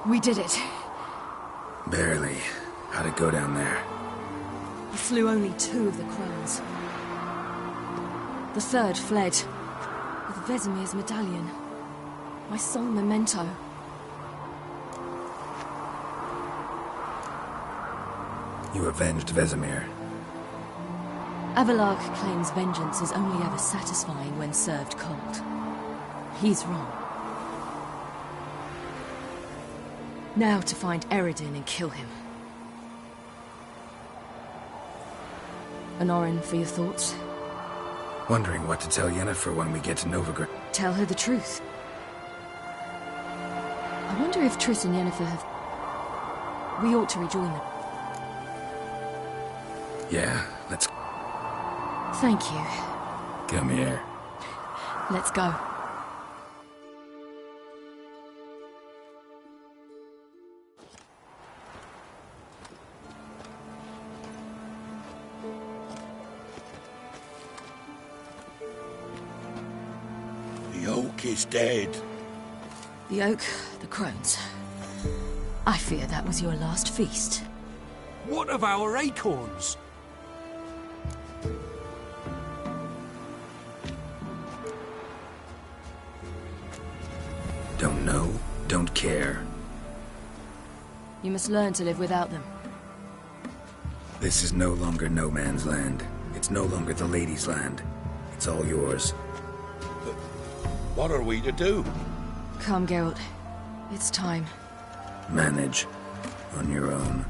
We did it. Barely. How'd it go down there? We slew only 2 of the crones. The 3rd fled, with Vesemir's medallion. My sole memento. You avenged Vesemir. Avalark claims vengeance is only ever satisfying when served cold. He's wrong. Now to find Eredin and kill him. Honorin, for your thoughts? Wondering what to tell Yennefer when we get to Novigrad. Tell her the truth. I wonder if Triss and Yennefer have... We ought to rejoin them. Yeah, let's... Thank you. Come here. Let's go. The oak is dead. The oak, the crones. I fear that was your last feast. What of our acorns? Don't know, don't care. You must learn to live without them. This is no longer no man's land. It's no longer the lady's land. It's all yours. But what are we to do? Come, Geralt. It's time. Manage. On your own.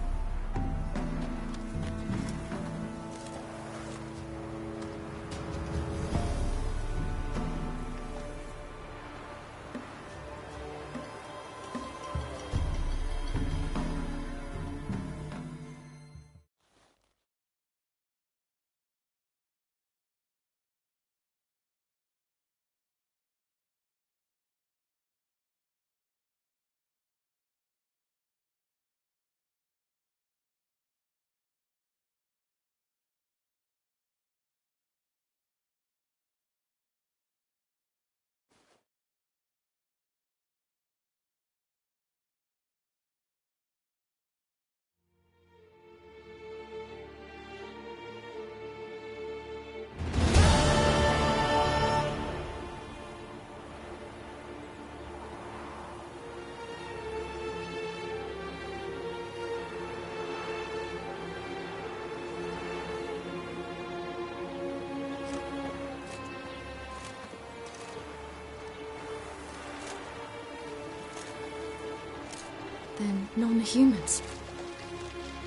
Then non-humans.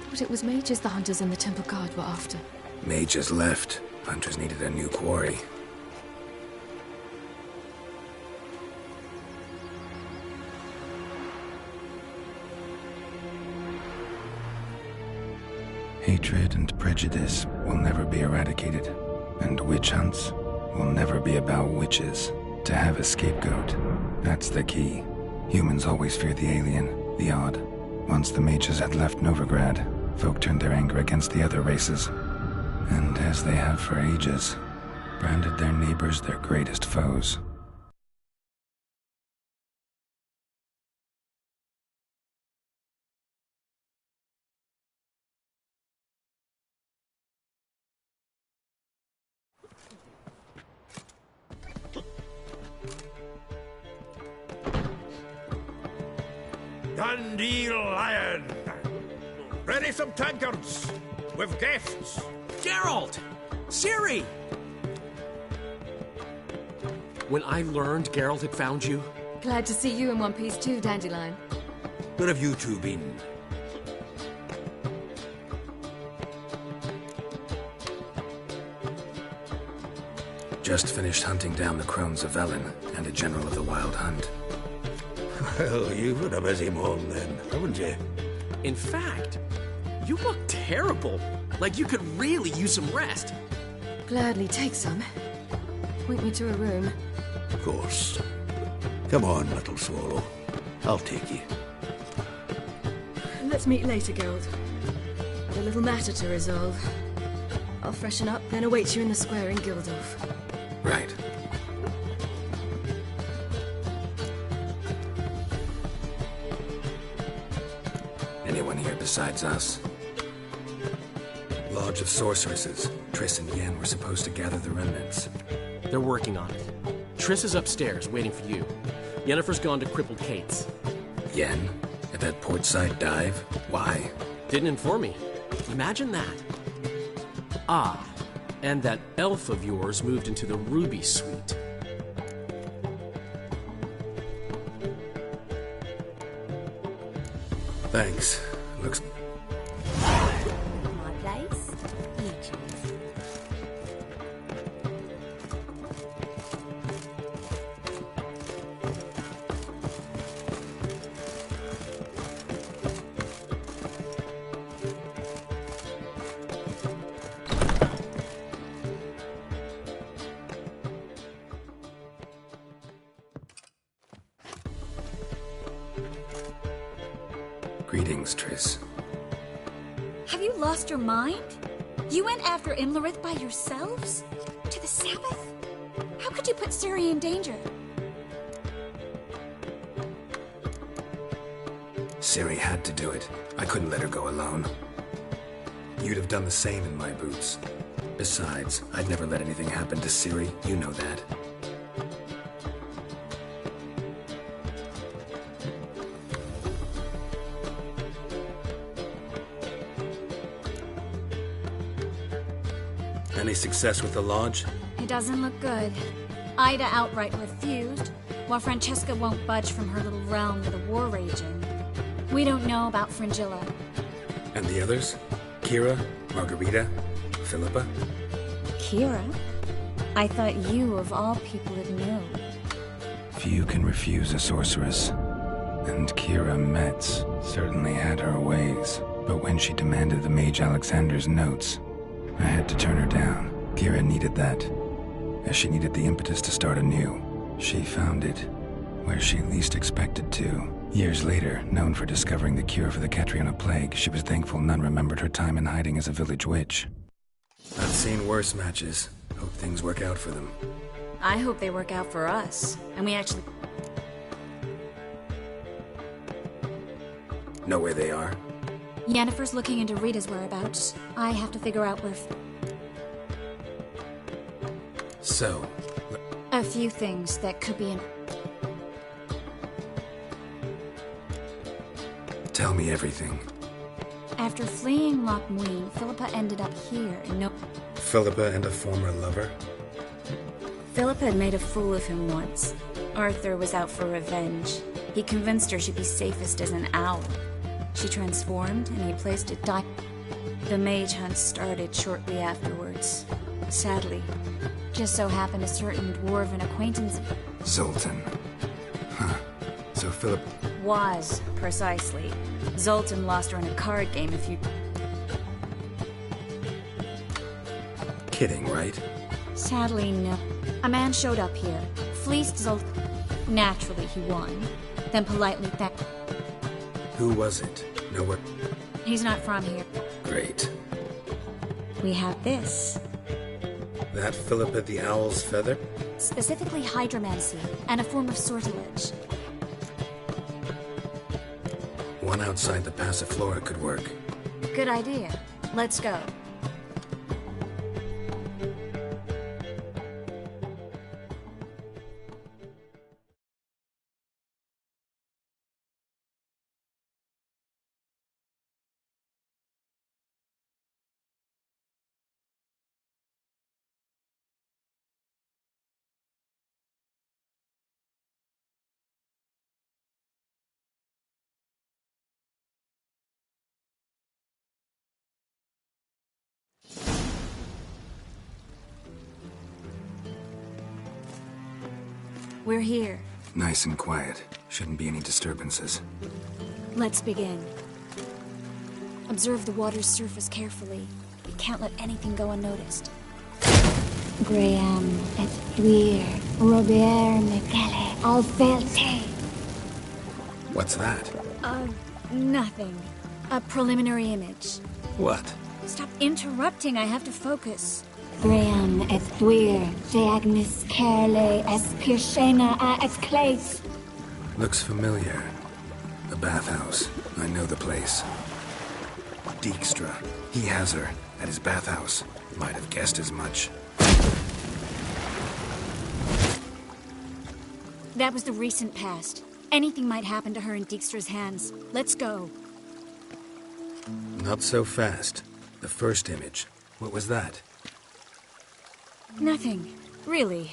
Thought it was mages the hunters and the temple guard were after. Mages left. Hunters needed a new quarry. Hatred and prejudice will never be eradicated, and witch hunts will never be about witches. To have a scapegoat, that's the key. Humans always fear the alien, the odd. Once the mages had left Novigrad, folk turned their anger against the other races. And as they have for ages, branded their neighbors their greatest foes. Dandelion! Ready some tankards! With guests! Geralt! Ciri! When I learned Geralt had found you... Glad to see you in one piece too, Dandelion. Where have you two been? Just finished hunting down the crones of Velen and a general of the Wild Hunt. Well, you've had a busy morning then, haven't you? In fact, you look terrible. Like you could really use some rest. Gladly take some. Point me to a room. Of course. Come on, little swallow. I'll take you. Let's meet later, Geralt. Got a little matter to resolve. I'll freshen up, then await you in the square in Gildorf. Right. Anyone here besides us? Lodge of Sorceresses. Triss and Yen were supposed to gather the remnants. They're working on it. Triss is upstairs, waiting for you. Yennefer's gone to Crippled Kate's. Yen? At that portside dive? Why? Didn't inform me. Imagine that. Ah, and that elf of yours moved into the Ruby Suite. Thanks. Looks... My place? You choose. Greetings, Triss. Have you lost your mind? You went after Imlerith by yourselves? To the Sabbath? How could you put Ciri in danger? Ciri had to do it. I couldn't let her go alone. You'd have done the same in my boots. Besides, I'd never let anything happen to Ciri. You know that. Any success with the Lodge? It doesn't look good. Ida outright refused, while Francesca won't budge from her little realm with a war raging. We don't know about Fringilla. And the others? Kira? Margarita? Philippa? Kira? I thought you, of all people, would know. Few can refuse a sorceress. And Kira Metz certainly had her ways. But when she demanded the Mage Alexander's notes, I had to turn her down. Kira needed that, as she needed the impetus to start anew. She found it where she least expected to. Years later, known for discovering the cure for the Catriona plague, she was thankful none remembered her time in hiding as a village witch. I've seen worse matches. Hope things work out for them. I hope they work out for us, and we actually... Know where they are? Yennefer's looking into Rita's whereabouts. I have to figure out where... So... A few things that could be in... Tell me everything. After fleeing Loch Muin, Philippa ended up here in no... Philippa and a former lover? Philippa had made a fool of him once. Arthur was out for revenge. He convinced her she'd be safest as an owl. She transformed, and he placed a The mage hunt started shortly afterwards. Sadly, just so happened a certain dwarven acquaintance... Zoltan. Huh. So Philip... Was, precisely. Zoltan lost her in a card game a few... Kidding, right? Sadly, no. A man showed up here, fleeced Zoltan. Naturally, he won. Then politely thanked... Who was it? Know what? He's not from here. Great. We have this. That Philippa the Owl's feather? Specifically hydromancy, and a form of sortilege. One outside the Passiflora could work. Good idea. Let's go. We're here. Nice and quiet. Shouldn't be any disturbances. Let's begin. Observe the water's surface carefully. We can't let anything go unnoticed. Graham et Thuir, Robert Mcgalley, Alfelte. What's that? Nothing. A preliminary image. What? Stop interrupting, I have to focus. Graham et Thuir, Deagnis Kerle, es Pirshena a es Claes. Looks familiar. The bathhouse. I know the place. Dijkstra. He has her at his bathhouse. Might have guessed as much. That was the recent past. Anything might happen to her in Dijkstra's hands. Let's go. Not so fast. The first image. What was that? Nothing. Really.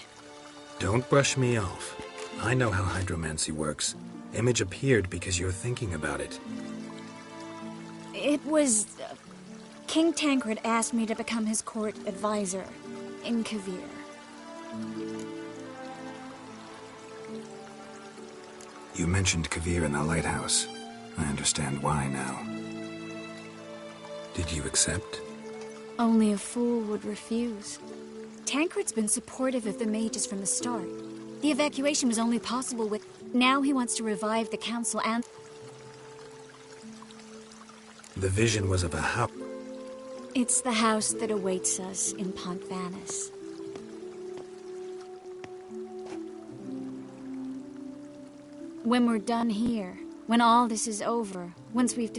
Don't brush me off. I know how hydromancy works. Image appeared because you're thinking about it. It was... King Tancred asked me to become his court advisor in Kavir. You mentioned Kavir in the lighthouse. I understand why now. Did you accept? Only a fool would refuse. Tancred's been supportive of the mages from the start. The evacuation was only possible with... Now he wants to revive the council and... The vision was of a house. It's the house that awaits us in Pontvanis. When we're done here, when all this is over, once we've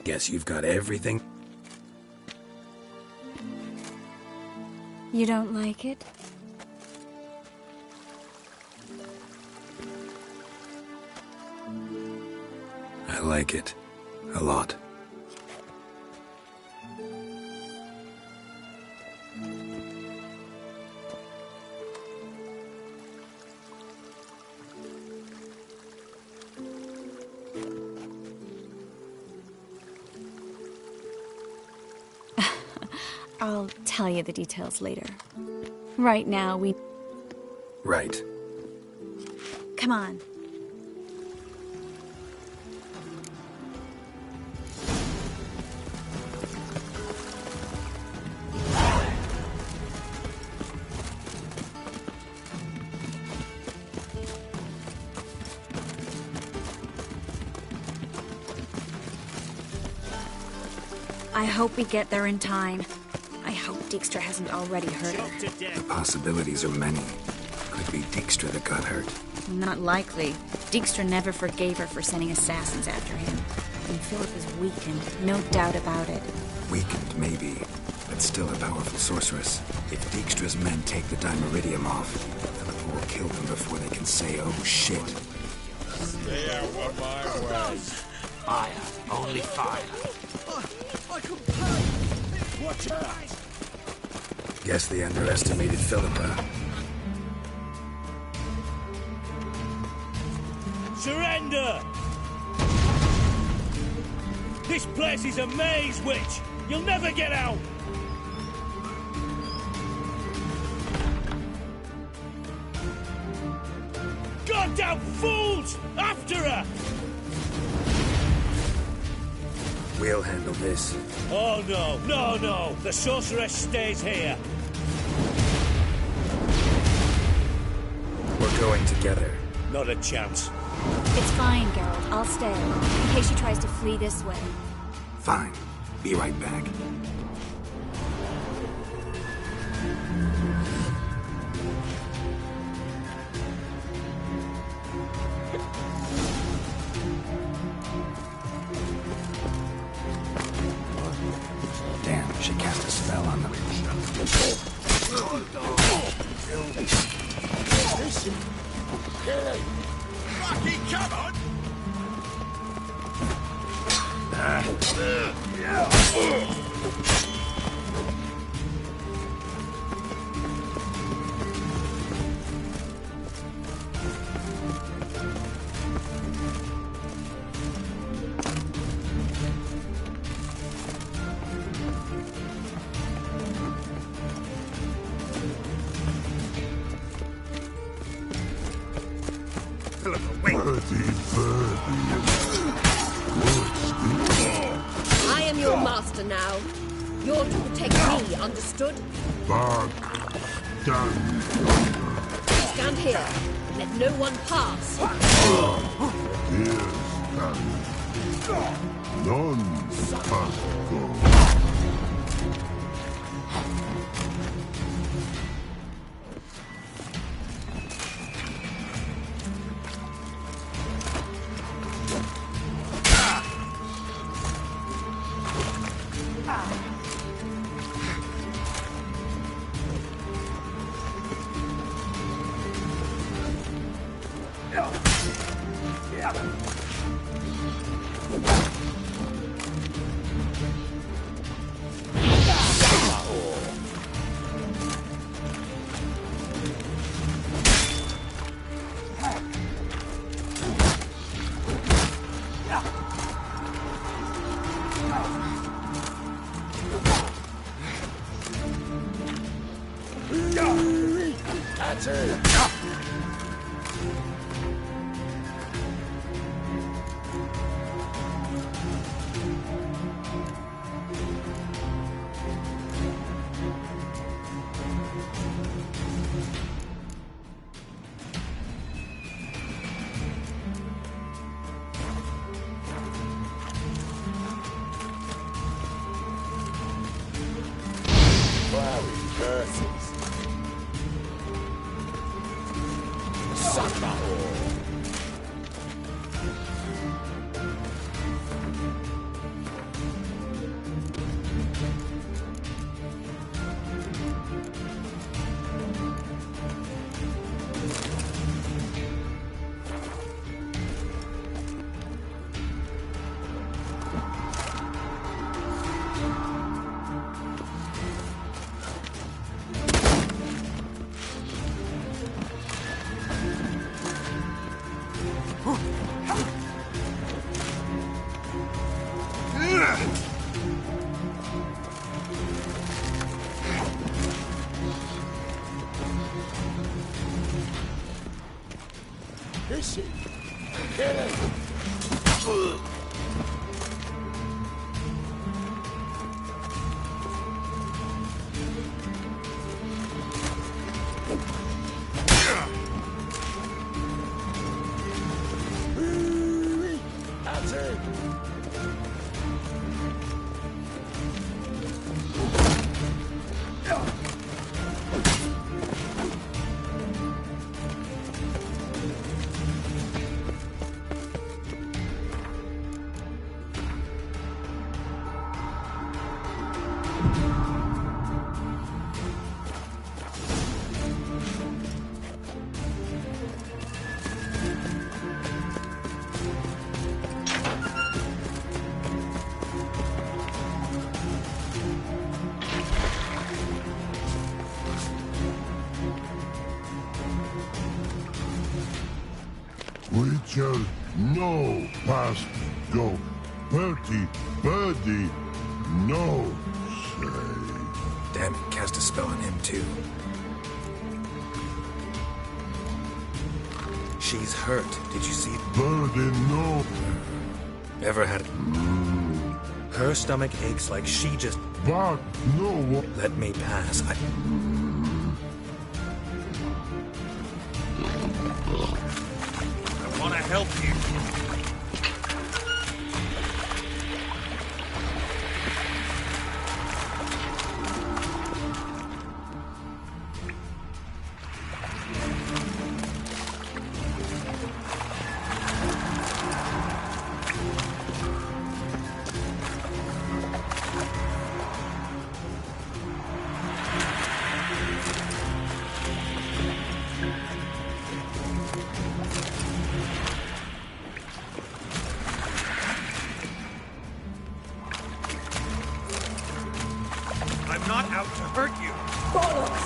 Guess you've got everything. You don't like it? I like it. A lot. I'll tell you the details later. Right now, we... Right. Come on. I hope we get there in time. I hope Dijkstra hasn't already hurt her. The possibilities are many. Could be Dijkstra that got hurt. Not likely. Dijkstra never forgave her for sending assassins after him. And Philip is weakened, no doubt about it. Weakened, maybe, but still a powerful sorceress. If Dijkstra's men take the Dimeridium off, Philip will kill them before they can say, oh shit. Stay out of my way. Fire. Only fire. I can pay. Watch out. Guess they underestimated Philippa. Surrender! This place is a maze, witch! You'll never get out! Goddamn fools! After her! We'll handle this. Oh no, no, no! The sorceress stays here! We're going together. Not a chance. It's fine, Geralt. I'll stay, in case she tries to flee this way. Fine. Be right back. Damn, she cast a spell on them. Rocky, come on! I am your master now. You're to protect me, understood? Stand here. Let no one pass. None must go. That's it. Flowery curses. Is she? Get it! That's it! Witcher, no past go. Bertie, birdie, no say. Damn it, cast a spell on him too. She's hurt. Did you see? Birdie, no. Ever had her stomach aches like she just... But no. Let me pass. I want to help you. I'm not out to hurt you. Bollocks!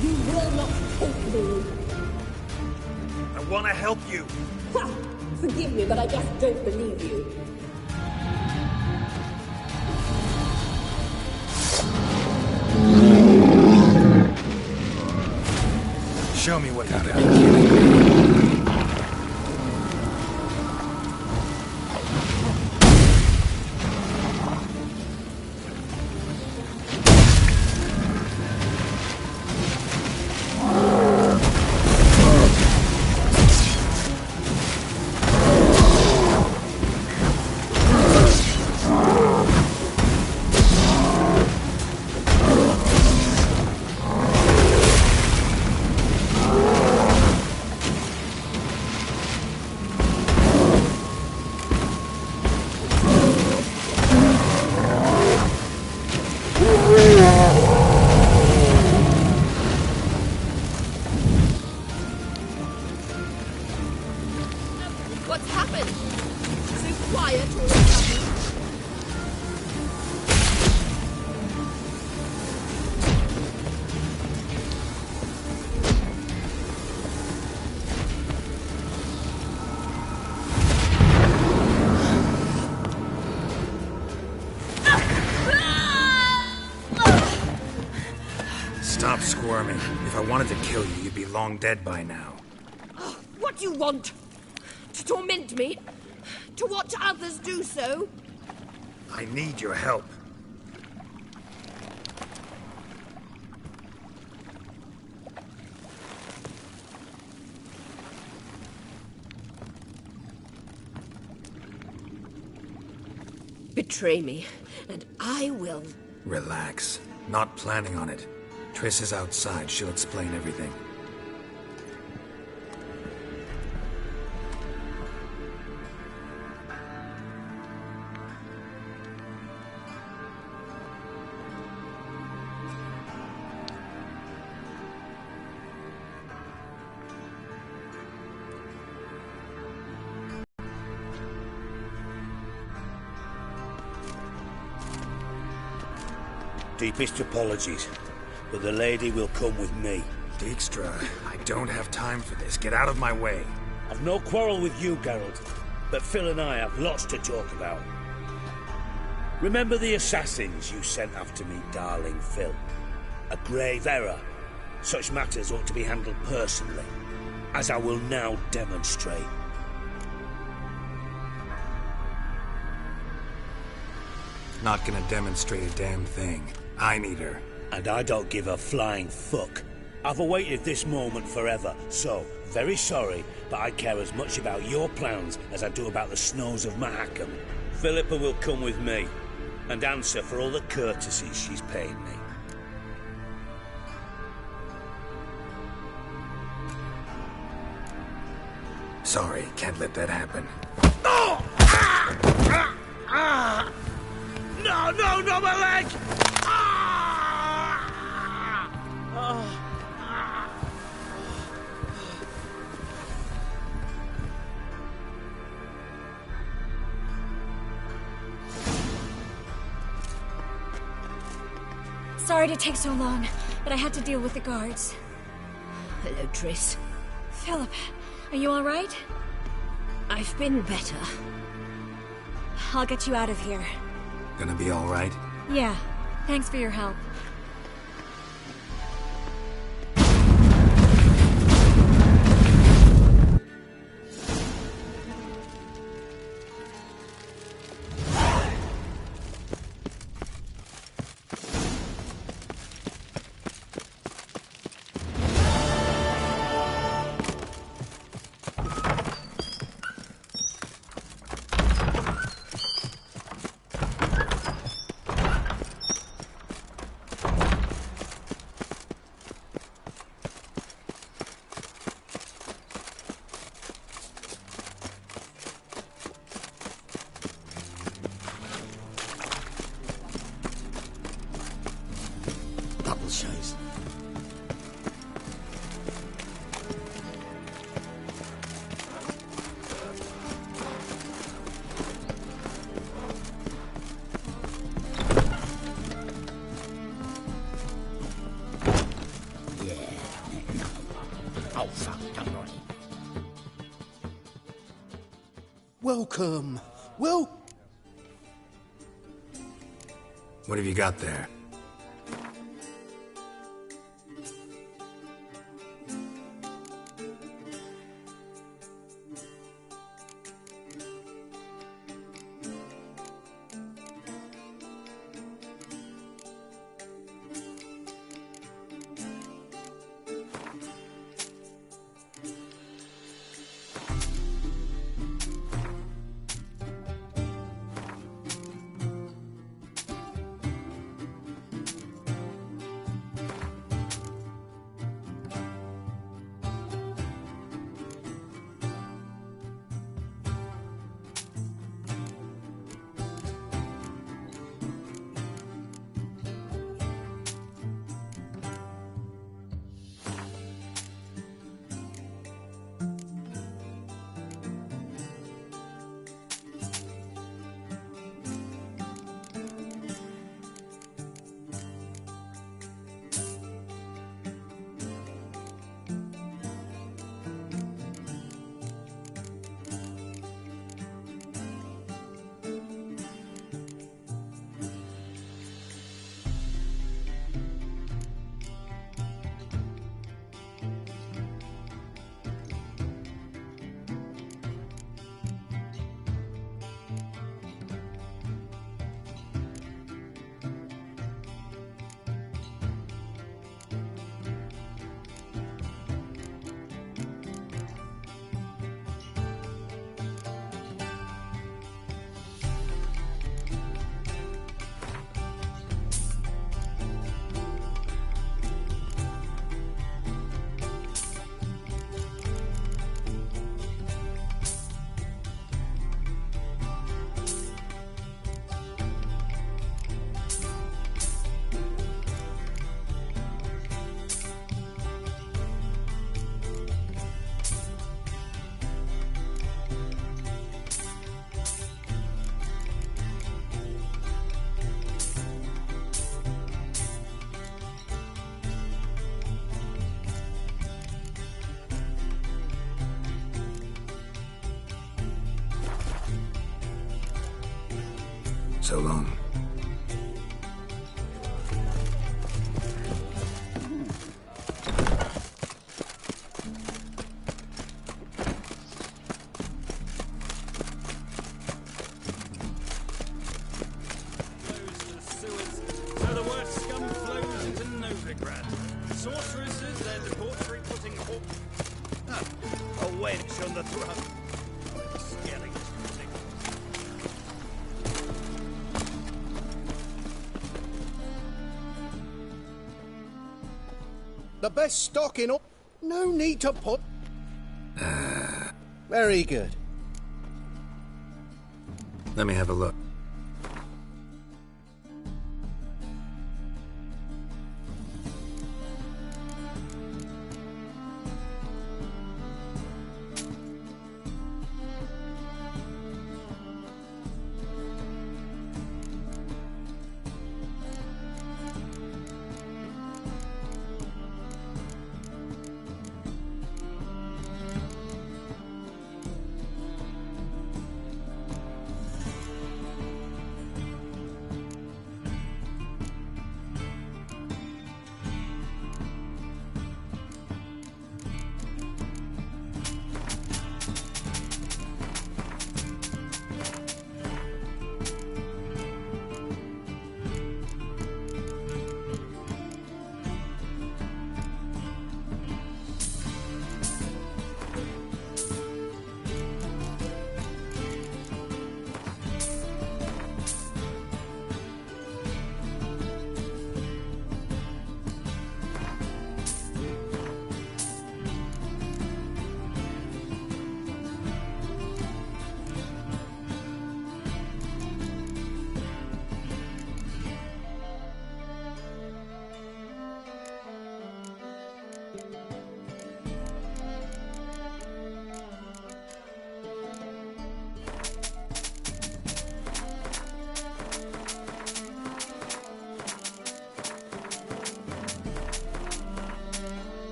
You will not take me. I want to help you. Ha! Forgive me, but I just don't believe you. Show me what you got. What's happened? So quiet all of a sudden. Stop squirming. If I wanted to kill you, you'd be long dead by now. What do you want? To torment me? To watch others do so? I need your help. Betray me, and I will. Relax. Not planning on it. Triss is outside. She'll explain everything. Deepest apologies, but the lady will come with me. Dijkstra, I don't have time for this. Get out of my way. I've no quarrel with you, Geralt, but Phil and I have lots to talk about. Remember the assassins you sent after me, darling Phil? A grave error. Such matters ought to be handled personally, as I will now demonstrate. Not gonna demonstrate a damn thing. I need her. And I don't give a flying fuck. I've awaited this moment forever, so, very sorry, but I care as much about your plans as I do about the snows of Mahakam. Philippa will come with me, and answer for all the courtesies she's paid me. Sorry, can't let that happen. Oh! No, no, no, my leg! Sorry to take so long, but I had to deal with the guards. Hello, Triss. Philip, are you all right? I've been better. I'll get you out of here. Gonna be all right? Yeah, thanks for your help. Welcome. Well. What have you got there? so long. The best stock in all. No need to put. Very good. Let me have a look.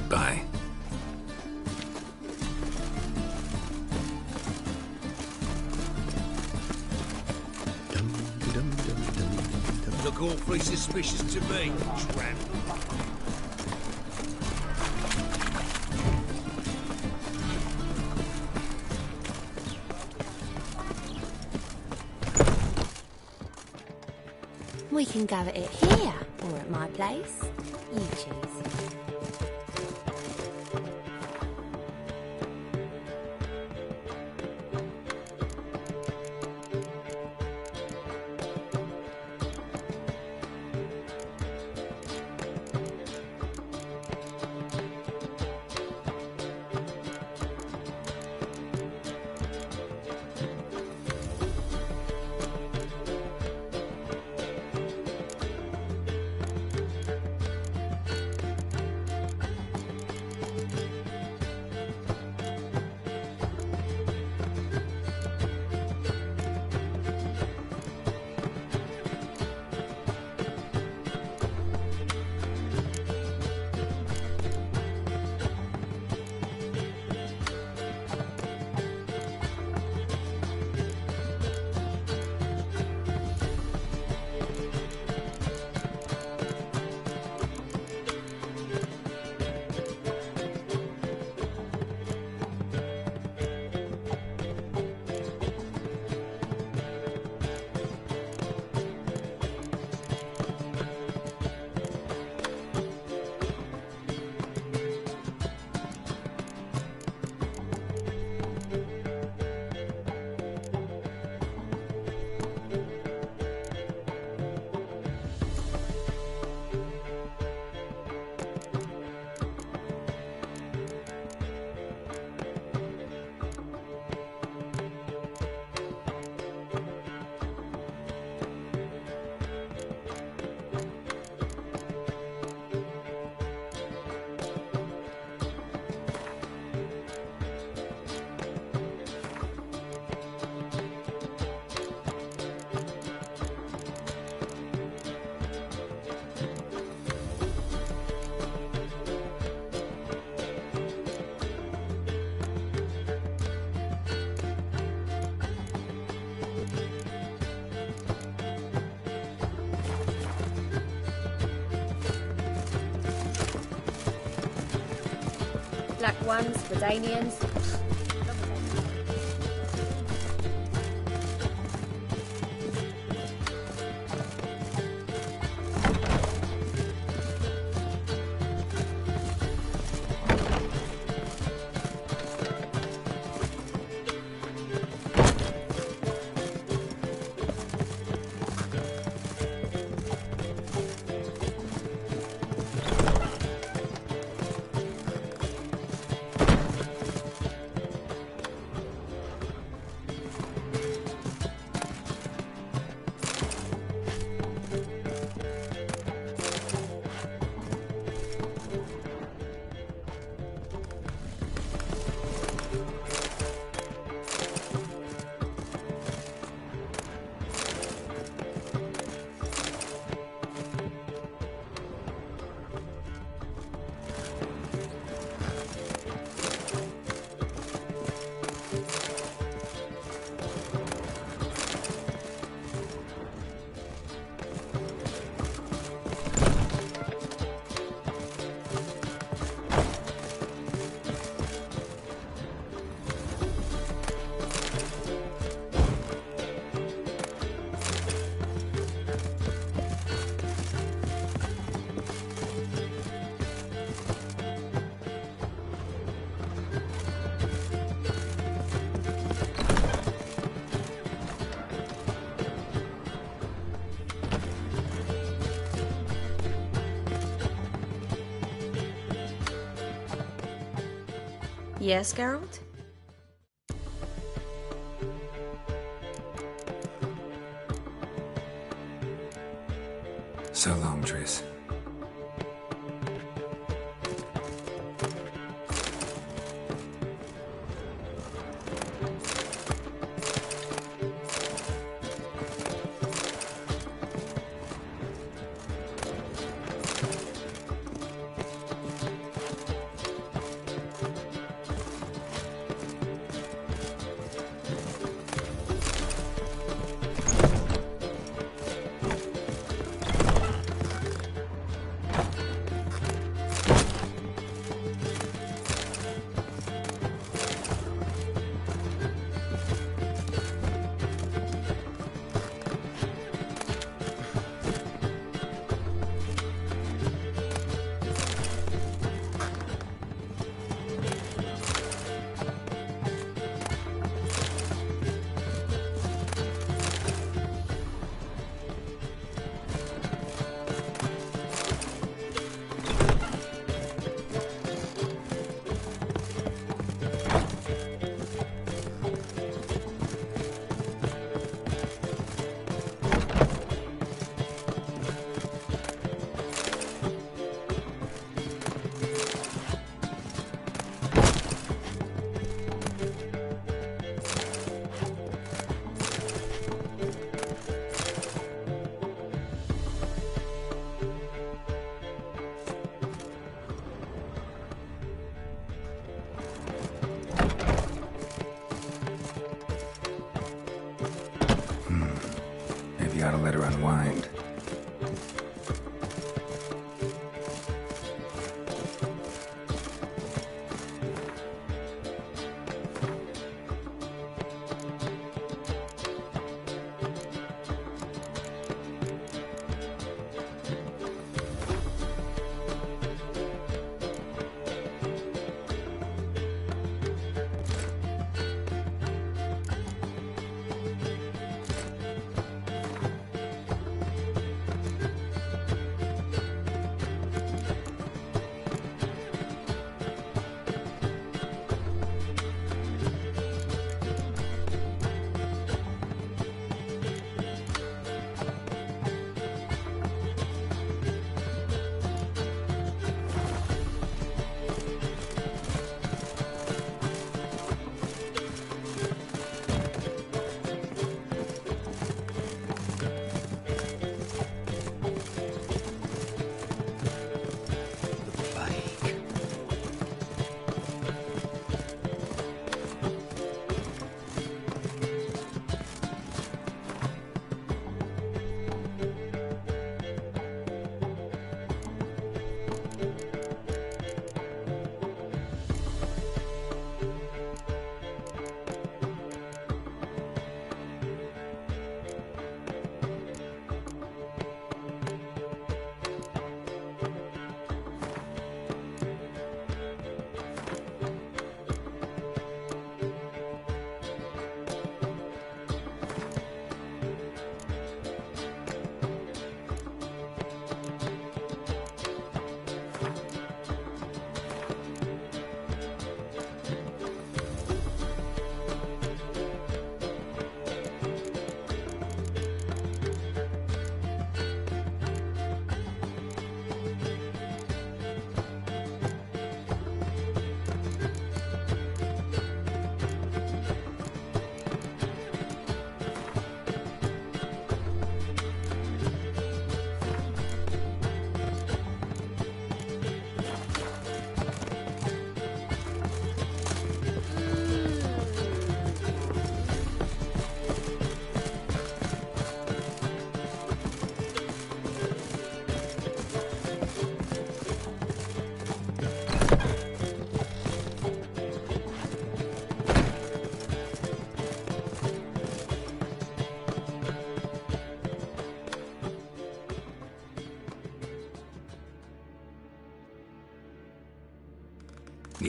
Bye. Look awfully suspicious to me, tramp. We can go at it here, or at my place. You choose. Black ones, Redanians. Yes, Geralt? So long, Triss. Maybe I ought to let her unwind.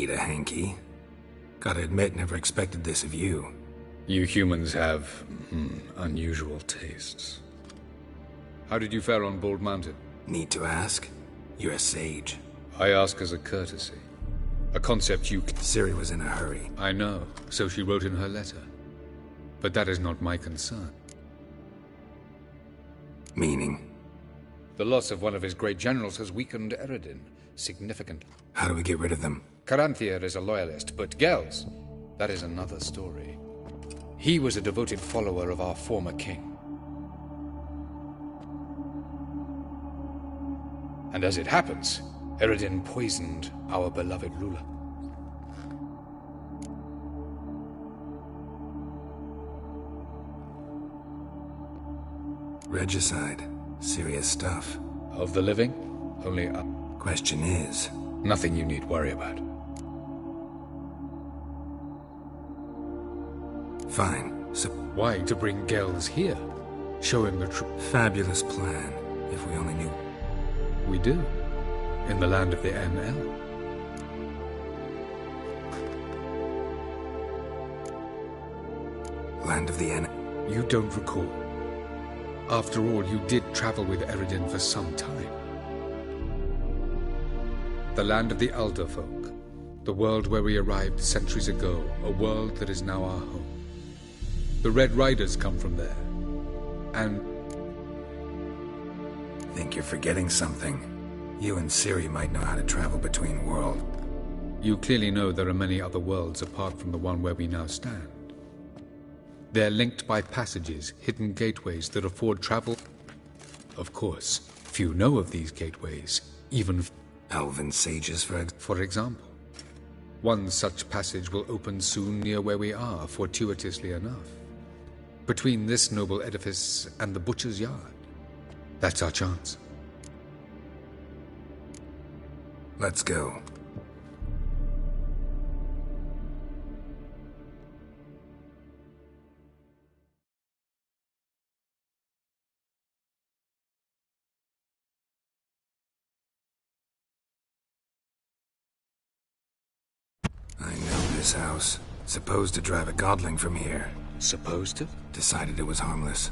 data hanky. Gotta admit, never expected this of you. You humans have, unusual tastes. How did you fare on Bald Mountain? Need to ask? You're a sage. I ask as a courtesy. A concept you... Ciri was in a hurry. I know, so she wrote in her letter. But that is not my concern. Meaning? The loss of one of his great generals has weakened Eredin significantly. How do we get rid of them? Caranthier is a loyalist, but Gels, that is another story. He was a devoted follower of our former king. And as it happens, Eredin poisoned our beloved ruler. Regicide. Serious stuff. Of the living? Only Question is... Nothing you need worry about. Fine. So... Why to bring Gels here? Show him the truth. Fabulous plan. If we only knew... We do. In the land of the NL. Land of the N... You don't recall. After all, you did travel with Eredin for some time. The land of the Elder Folk. The world where we arrived centuries ago. A world that is now our home. The Red Riders come from there. And... Think you're forgetting something. You and Ciri might know how to travel between worlds. You clearly know there are many other worlds apart from the one where we now stand. They're linked by passages, hidden gateways that afford travel. Of course, few know of these gateways, even Elven sages, for example. One such passage will open soon near where we are, fortuitously enough. Between this noble edifice and the butcher's yard. That's our chance. Let's go. I know this house. Supposed to drive a godling from here. Supposed to? Decided it was harmless.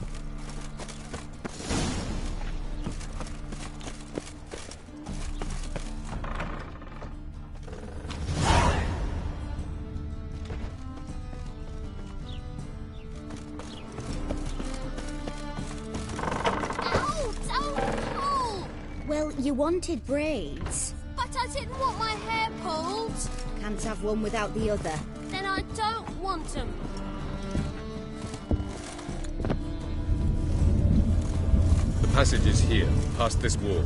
Well, you wanted braids. But I didn't want my hair pulled. Can't have one without the other. Then I don't want them. The passage is here, past this wall.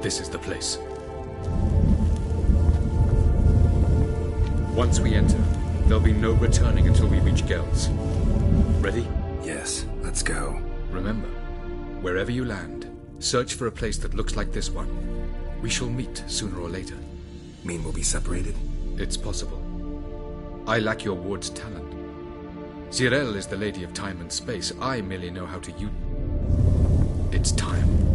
This is the place. Once we enter, there'll be no returning until we reach Gels. Ready? Yes, let's go. Remember, wherever you land, search for a place that looks like this one. We shall meet sooner or later. Mean we'll be separated? It's possible. I lack your ward's talent. Zirel is the lady of time and space. I merely know how to use... It's time.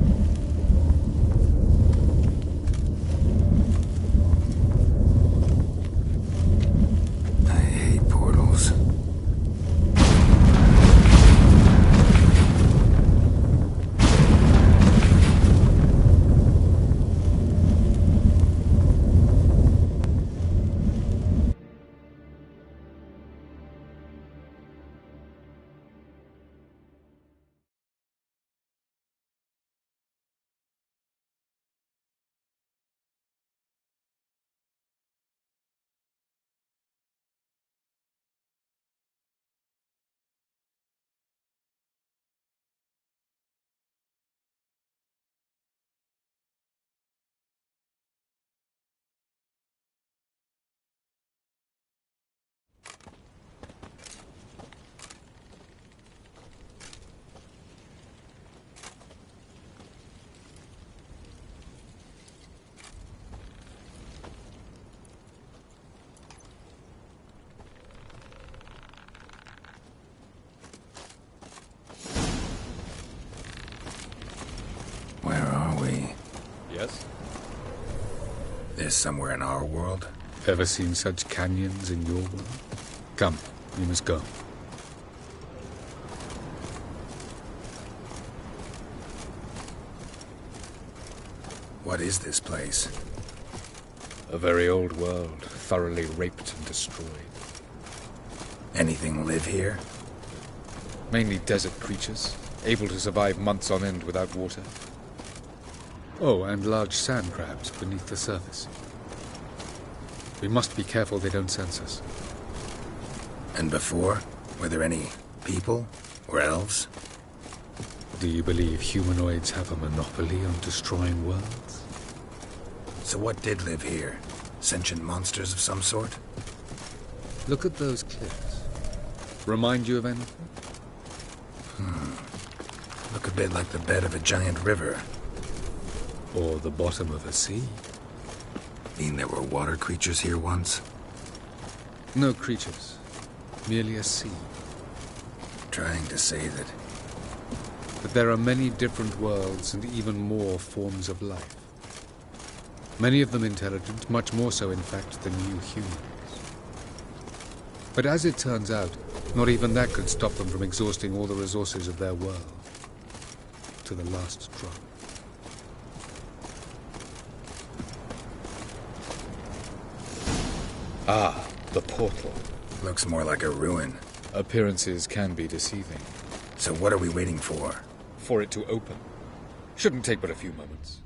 Yes? This somewhere in our world? Ever seen such canyons in your world? Come, we must go. What is this place? A very old world, thoroughly raped and destroyed. Anything live here? Mainly desert creatures, able to survive months on end without water. Oh, and large sand crabs beneath the surface. We must be careful they don't sense us. And before? Were there any people? Or elves? Do you believe humanoids have a monopoly on destroying worlds? So what did live here? Sentient monsters of some sort? Look at those cliffs. Remind you of anything? Look a bit like the bed of a giant river. Or the bottom of a sea. Mean there were water creatures here once? No creatures. Merely a sea. Trying to say that... But there are many different worlds and even more forms of life. Many of them intelligent, much more so in fact than you humans. But as it turns out, not even that could stop them from exhausting all the resources of their world. To the last drop. Ah, the portal. Looks more like a ruin. Appearances can be deceiving. So what are we waiting for? For it to open. Shouldn't take but a few moments.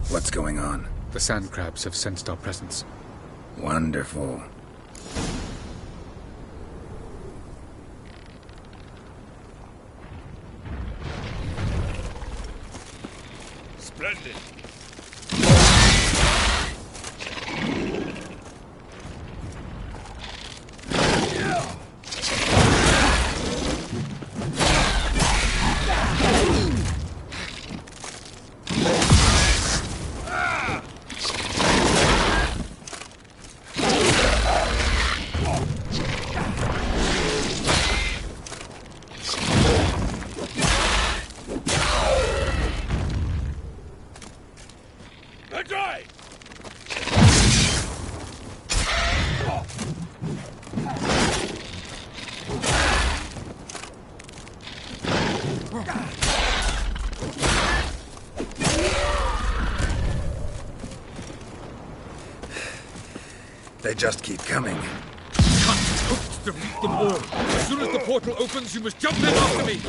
What's going on? The sand crabs have sensed our presence. Wonderful. Splendid. They just keep coming. Can't defeat them all. As soon as the portal opens, you must jump in after me.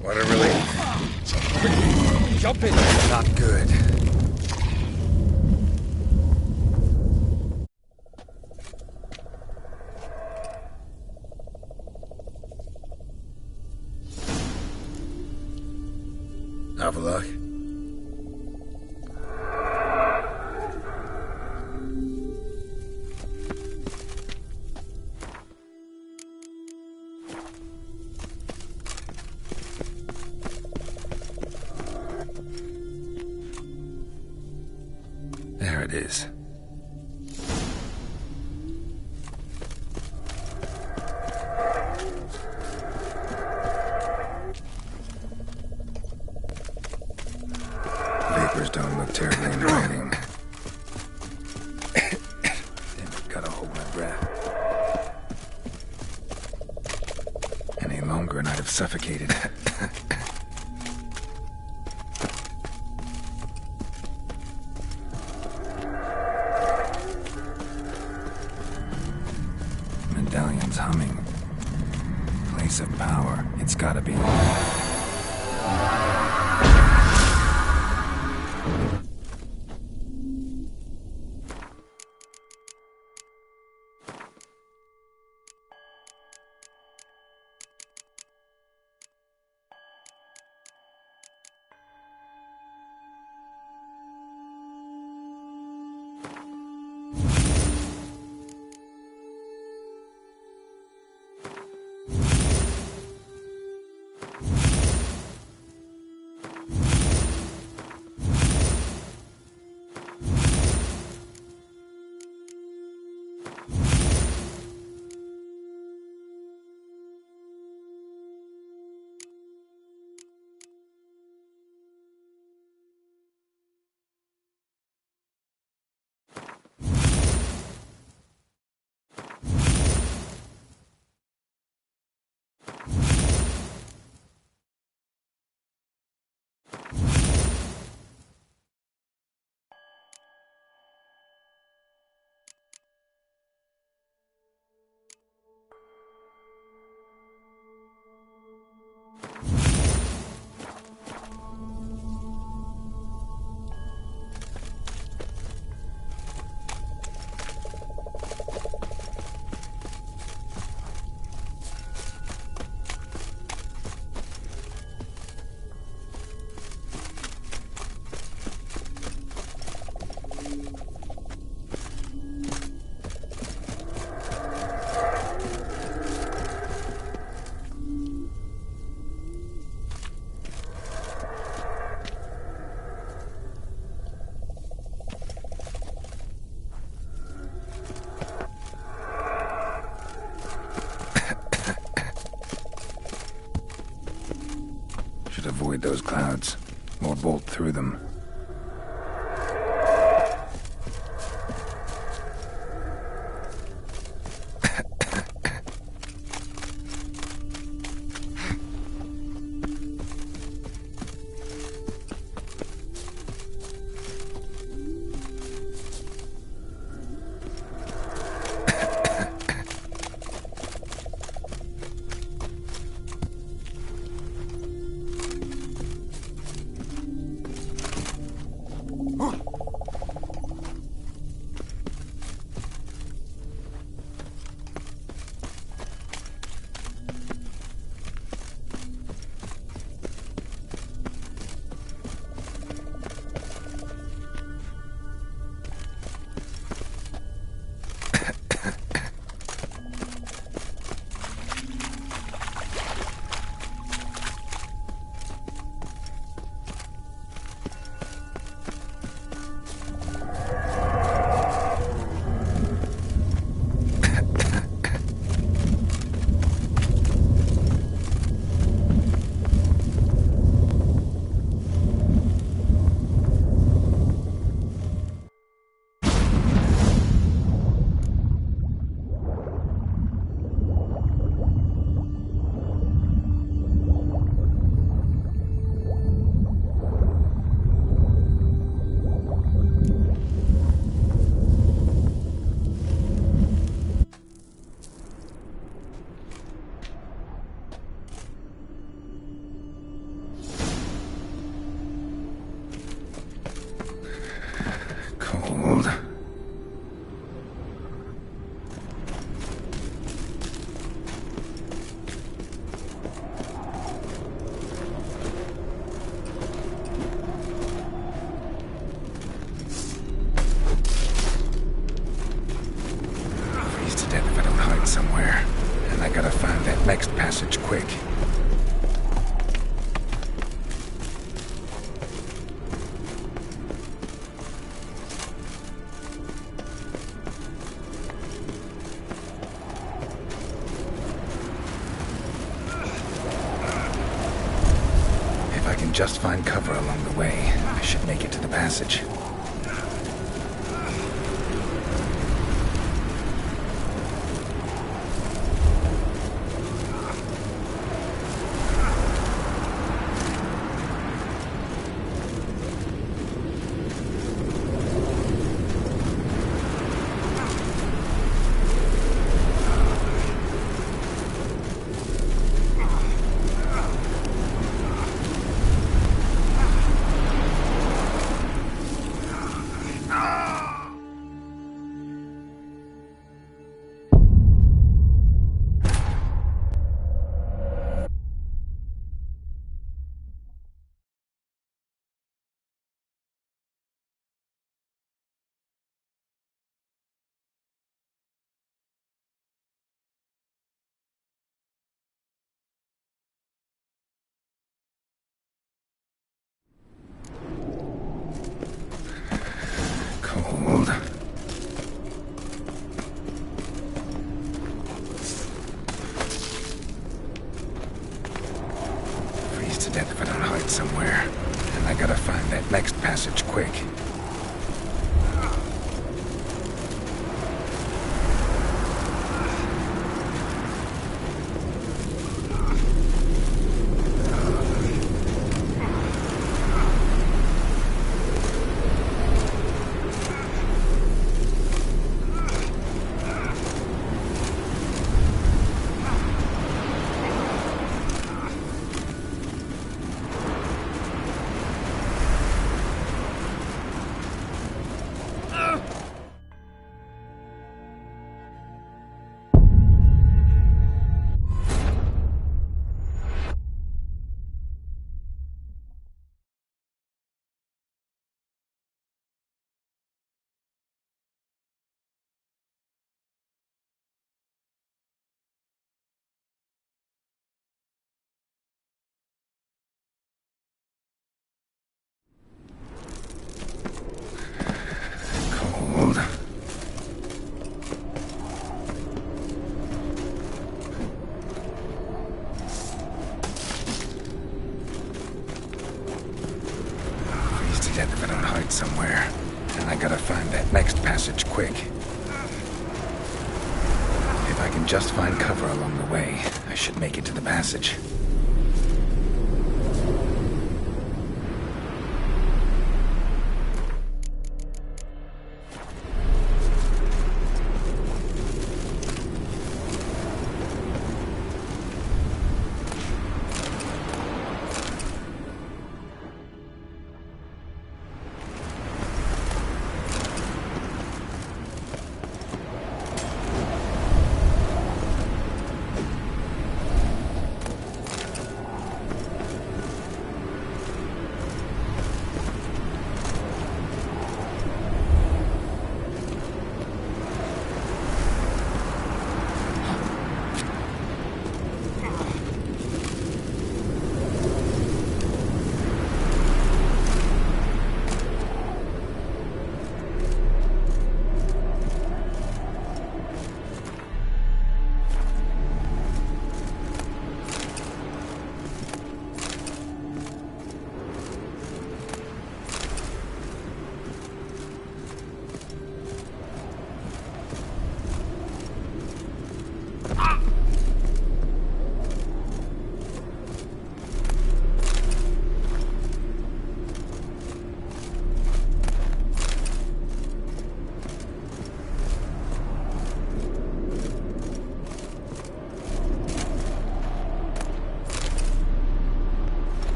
What a relief. Jump in. Not good. Avalok. There it is. Vapors don't look terribly inviting. Damn it, gotta hold my breath. Any longer and I'd have suffocated. Medallion's humming. Place of power. It's gotta be. avoid those clouds, or bolt through them. Somewhere, and I gotta find that next passage quick. If I can just find cover along the way, I should make it to the passage. Cold. Freeze to death if I don't hide somewhere. And I gotta find that next passage quick. quick. If I can just find cover along the way, I should make it to the passage.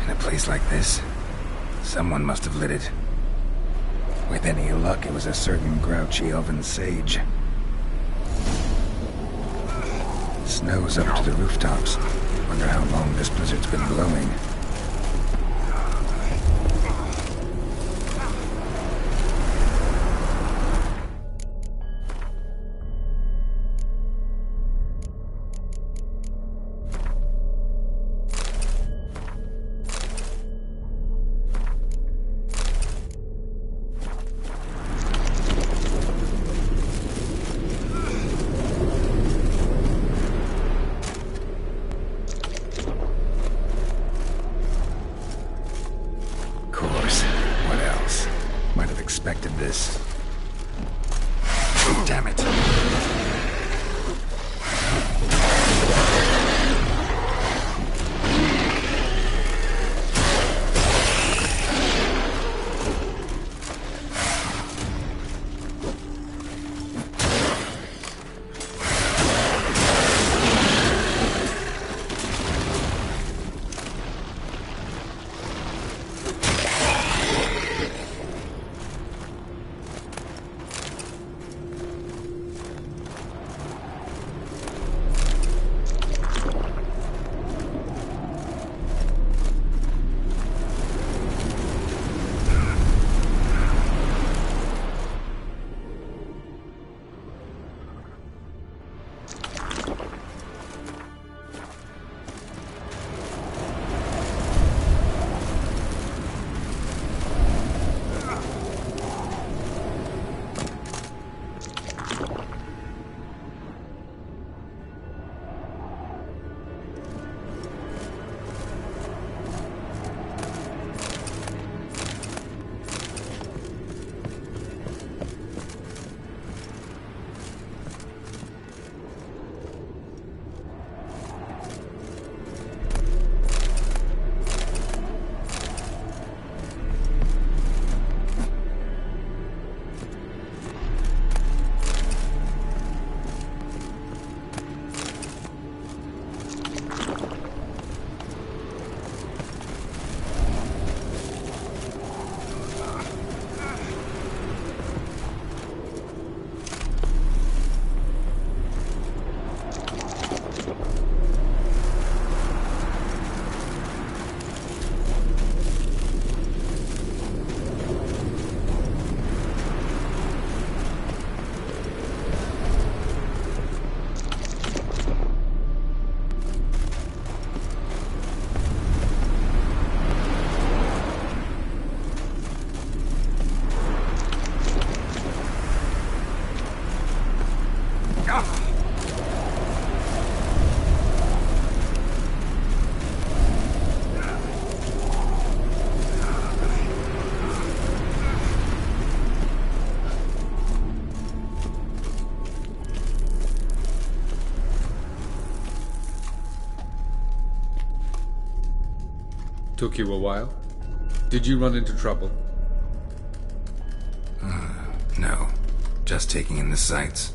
In a place like this, someone must have lit it. With any luck, it was a certain grouchy elven sage. Snow's up to the rooftops. Wonder how long this blizzard's been blowing. This. Damn it. Took you a while? Did you run into trouble? No. Just taking in the sights.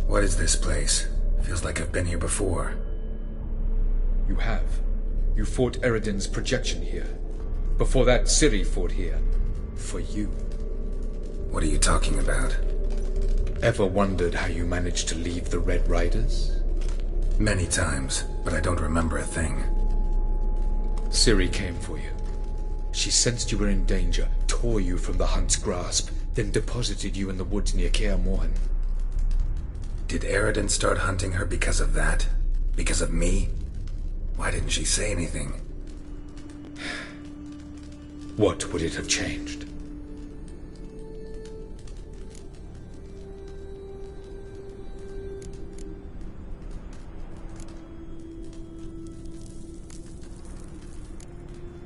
What is this place? Feels like I've been here before. You have. You fought Eridan's projection here. Before that, Ciri fought here. For you. What are you talking about? Ever wondered how you managed to leave the Red Riders? Many times, but I don't remember a thing. Ciri came for you. She sensed you were in danger, tore you from the Hunt's grasp, then deposited you in the woods near Kaer Morhen. Did Eridan start hunting her because of that? Because of me? Why didn't she say anything? What would it have changed?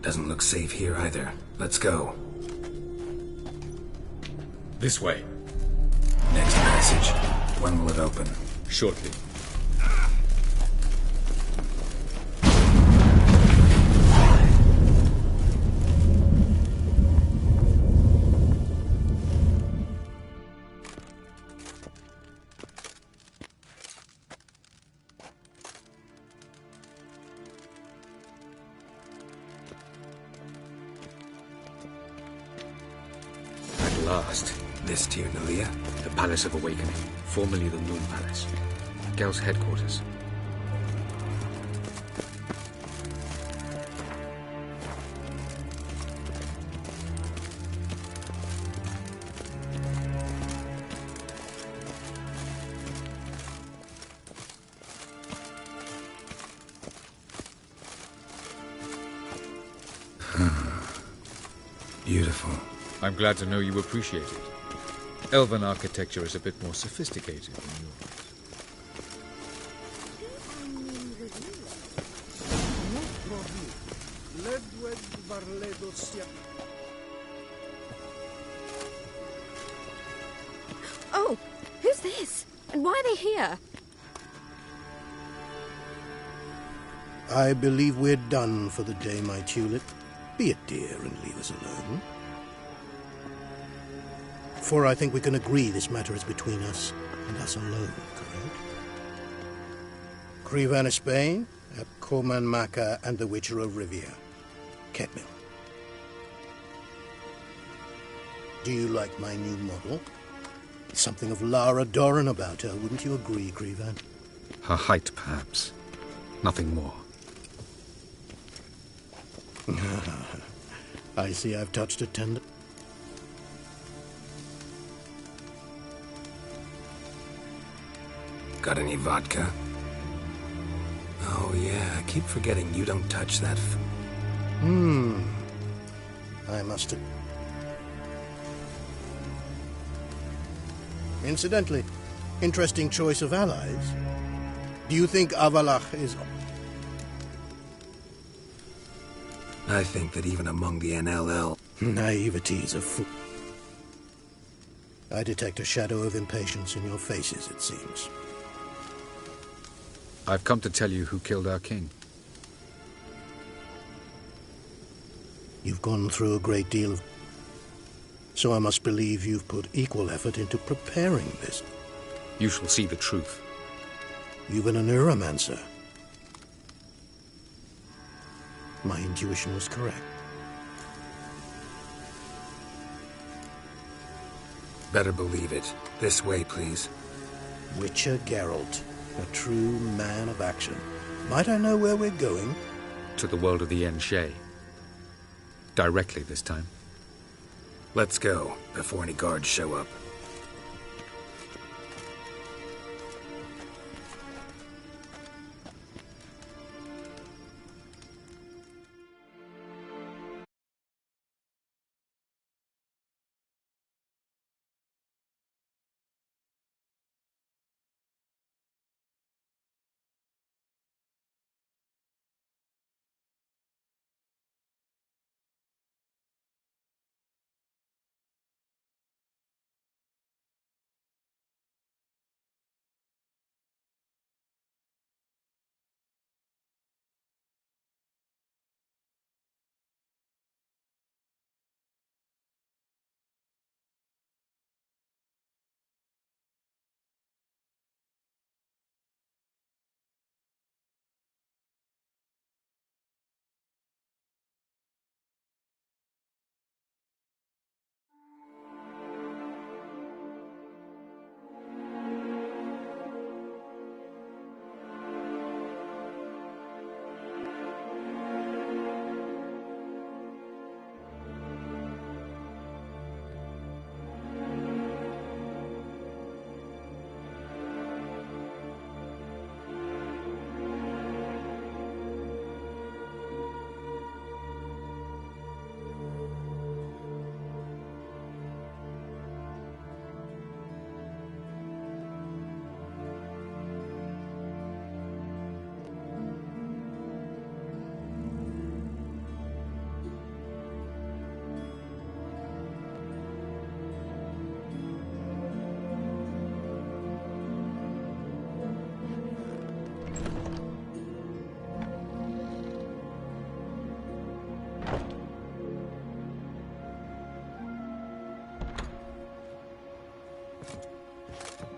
Doesn't look safe here either. Let's go. This way. Next passage. When will it open? Shortly. Last. This Tyr Nalia? The Palace of Awakening, formerly the Moon Palace. Gel's headquarters. Beautiful. I'm glad to know you appreciate it. Elven architecture is a bit more sophisticated than yours. Oh, who's this? And why are they here? I believe we're done for the day, my tulip. Be a dear and leave us alone. For I think we can agree this matter is between us and us alone, correct? Crevan of Spain, Coman Maca, and the Witcher of Rivia. Ketmil. Do you like my new model? Something of Lara Doran about her, wouldn't you agree, Crevan? Her height, perhaps. Nothing more. I see I've touched a tender... Got any vodka? Oh yeah, I keep forgetting you don't touch that I must have... Incidentally, interesting choice of allies. Do you think Avalach is... I think that even among the NLL... Naivety is a fool. I detect a shadow of impatience in your faces, it seems. I've come to tell you who killed our king. You've gone through a great deal of... So I must believe you've put equal effort into preparing this. You shall see the truth. You've been a neuromancer. My intuition was correct. Better believe it. This way, please. Witcher Geralt, a true man of action. Might I know where we're going? To the world of the Enshe. Directly this time. Let's go, before any guards show up.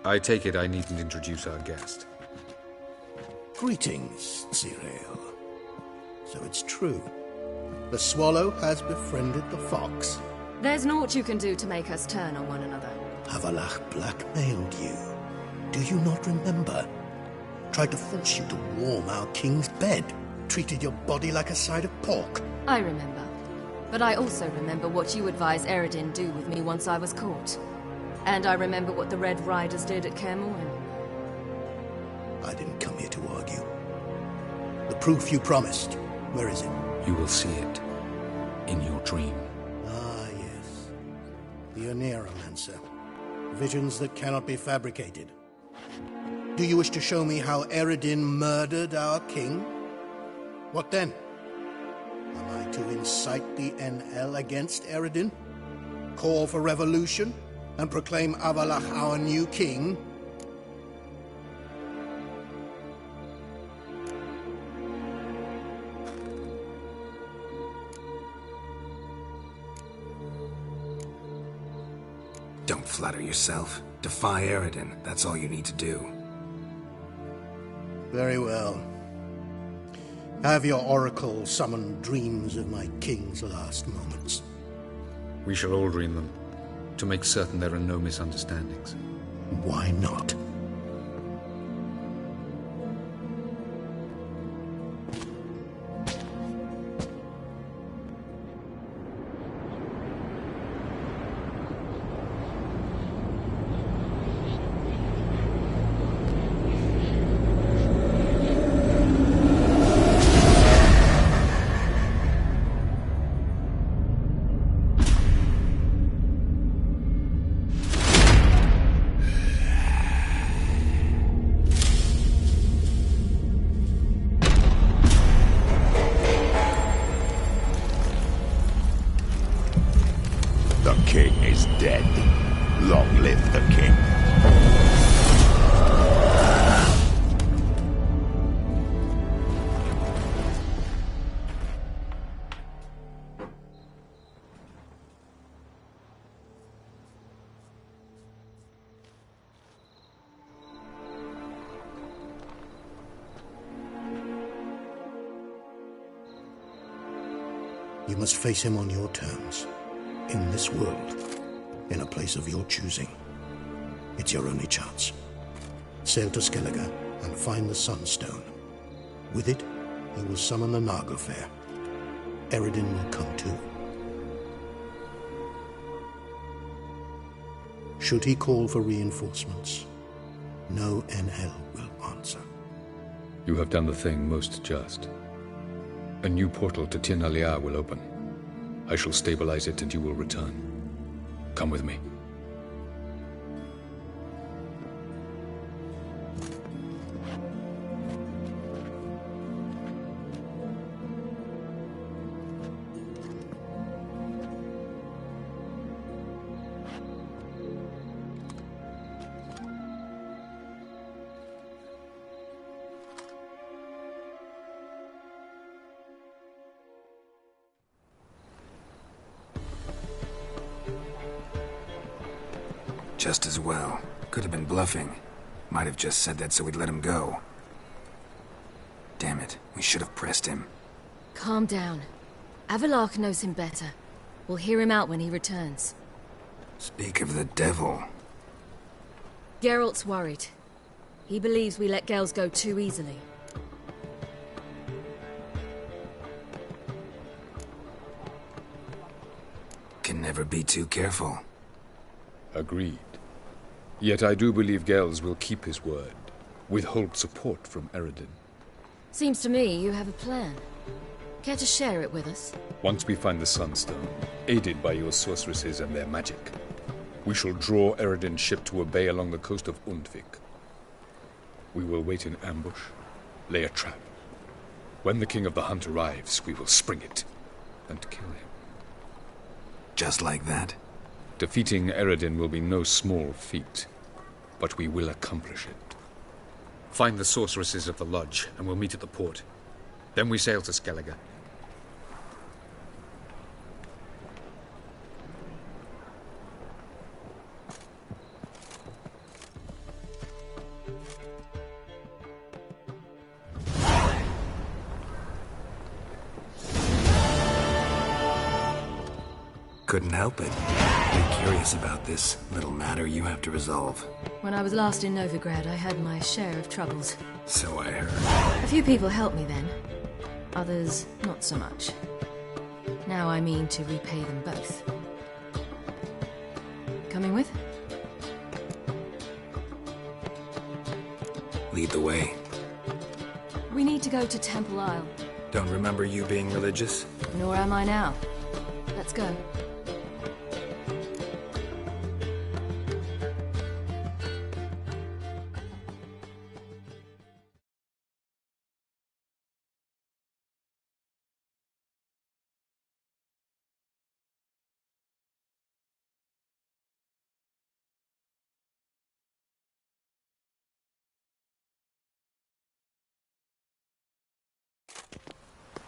I take it I needn't introduce our guest. Greetings, Cyril. So it's true. The swallow has befriended the fox. There's naught you can do to make us turn on one another. Havalach blackmailed you. Do you not remember? Tried to force you to warm our king's bed. Treated your body like a side of pork. I remember. But I also remember what you advised Eredin do with me once I was caught. And I remember what the Red Riders did at Kaer Morhen. I didn't come here to argue. The proof you promised, where is it? You will see it in your dream. Ah, yes. The Oneromancer. Visions that cannot be fabricated. Do you wish to show me how Eredin murdered our king? What then? Am I to incite the NL against Eredin? Call for revolution? And proclaim Avalach our new king? Don't flatter yourself. Defy Eredin. That's all you need to do. Very well. Have your oracle summon dreams of my king's last moments. We shall all dream them, to make certain there are no misunderstandings. Why not? The king is dead. Long live the king. You must face him on your terms. In this world, in a place of your choosing. It's your only chance. Sail to Skellige and find the Sunstone. With it, you will summon the Nagelfair. Eredin will come too. Should he call for reinforcements, no NL will answer. You have done the thing most just. A new portal to Tir Nalia will open. I shall stabilize it and you will return. Come with me. Just as well. Could have been bluffing. Might have just said that so we'd let him go. Damn it, we should have pressed him. Calm down. Avalach knows him better. We'll hear him out when he returns. Speak of the devil. Geralt's worried. He believes we let girls go too easily. Can never be too careful. Agreed. Yet I do believe Gels will keep his word, withhold support from Eredin. Seems to me you have a plan. Care to share it with us? Once we find the Sunstone, aided by your sorceresses and their magic, we shall draw Eredin's ship to a bay along the coast of Undvik. We will wait in ambush, lay a trap. When the King of the Hunt arrives, we will spring it and kill him. Just like that? Defeating Eredin will be no small feat, but we will accomplish it. Find the sorceresses of the lodge, and we'll meet at the port. Then we sail to Skellige. couldn't help it. I'm curious about this little matter you have to resolve. When I was last in Novigrad, I had my share of troubles. So I heard. A few people helped me then. Others, not so much. Now I mean to repay them both. Coming with? Lead the way. We need to go to Temple Isle. Don't remember you being religious? Nor am I now. Let's go.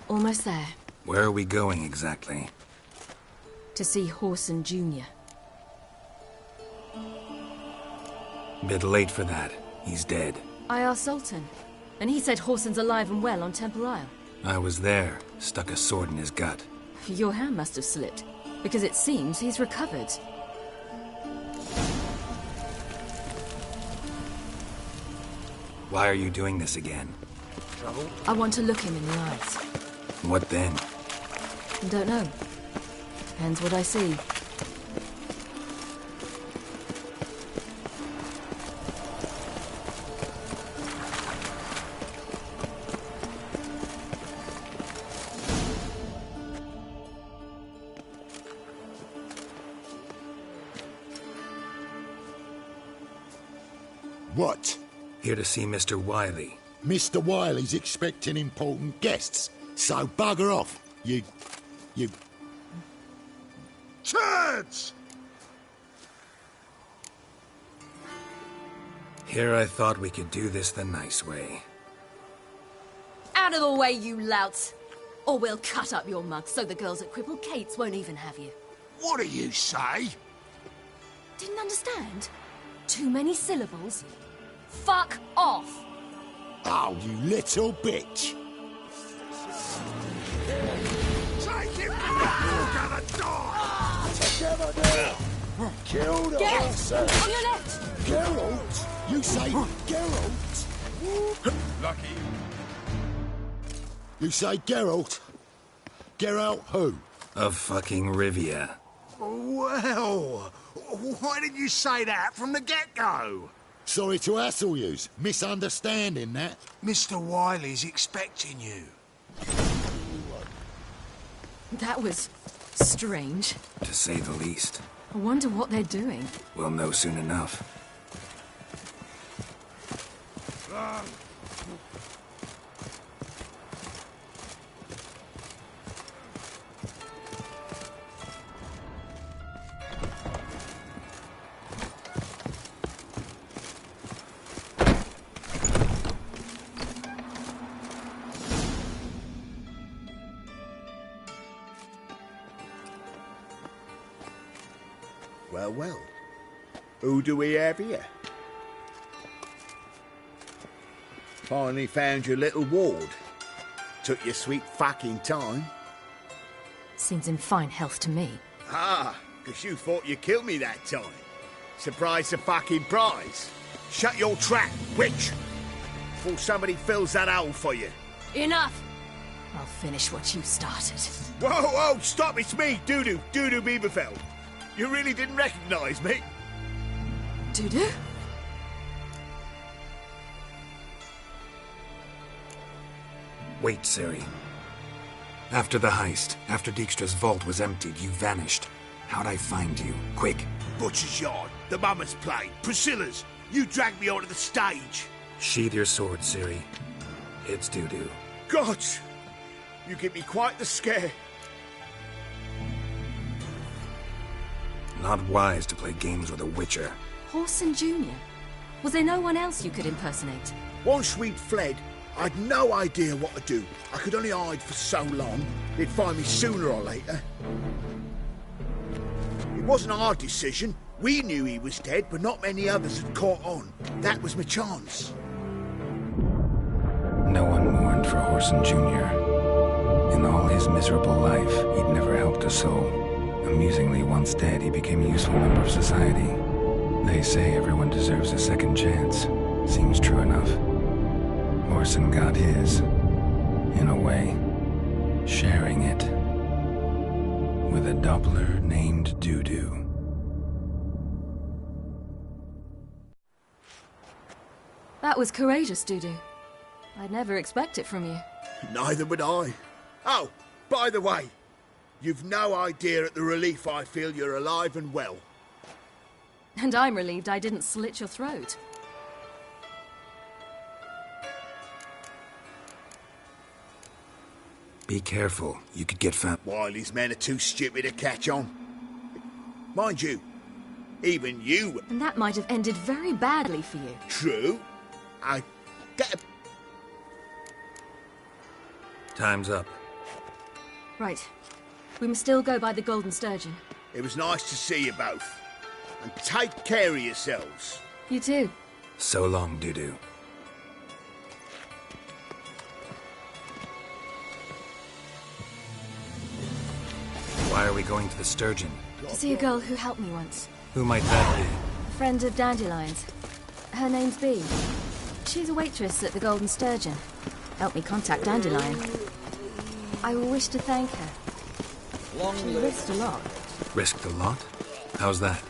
Almost there. Where are we going exactly? To see Horson Jr. Bit late for that. He's dead. I asked Sultan, and he said Horson's alive and well on Temple Isle. I was there. Stuck a sword in his gut. Your hand must have slipped, because it seems he's recovered. Why are you doing this again? I want to look him in the eyes. What then? Don't know. Depends what I see. What? Here to see Mr. Wiley. Mr. Wiley's expecting important guests, so bugger off, you... Turds! Here I thought we could do this the nice way. Out of the way, you louts! Or we'll cut up your mug so the girls at Cripple Kate's won't even have you. What do you say? Didn't understand? Too many syllables? Fuck off! Oh, you little bitch! Take him! You're gonna die! Together now! Kill the Get on your left! Geralt! You say Geralt? Lucky. You say Geralt? Geralt who? Of fucking Rivia. Well, why didn't you say that from the get-go? Sorry to hassle yous. Misunderstanding that. Mr. Wiley's expecting you. That was strange. To say the least. I wonder what they're doing. We'll know soon enough. Well, well. Who do we have here? Finally found your little ward. Took your sweet fucking time. Seems in fine health to me. Ah, because you thought you killed me that time. Surprise the fucking prize. Shut your trap, witch! Before somebody fills that hole for you. Enough! I'll finish what you started. Whoa, whoa, stop, it's me, Dudu Bieberfeld. You really didn't recognize me? Dudu? Wait, Ciri. After the heist, after Dijkstra's vault was emptied, you vanished. How'd I find you? Quick. Butcher's Yard, the Mama's Play, Priscilla's. You dragged me onto the stage. Sheathe your sword, Ciri. It's Dudu. God! You give me quite the scare. Not wise to play games with a witcher. Horson Jr.? Was there no one else you could impersonate? Once we'd fled, I'd no idea what to do. I could only hide for so long. They'd find me sooner or later. It wasn't our decision. We knew he was dead, but not many others had caught on. That was my chance. No one mourned for Horson Jr. In all his miserable life, he'd never helped a soul. Amusingly, once dead, he became a useful member of society. They say everyone deserves a second chance. Seems true enough. Orson got his, in a way, sharing it with a Doppler named Dudu. That was courageous, Dudu. I'd never expect it from you. Neither would I. Oh, by the way, you've no idea at the relief I feel you're alive and well. And I'm relieved I didn't slit your throat. Be careful. You could get found. Wiley's men are too stupid to catch on. Mind you, even you... And that might have ended very badly for you. True. I get... Time's up. Right. We must still go by the Golden Sturgeon. It was nice to see you both. And take care of yourselves. You too. So long, Dudu. Why are we going to the Sturgeon? To see a girl who helped me once. Who might that be? A friend of Dandelion's. Her name's Bee. She's a waitress at the Golden Sturgeon. Helped me contact Dandelion. I wish to thank her. She risked a lot. Risked a lot? How's that?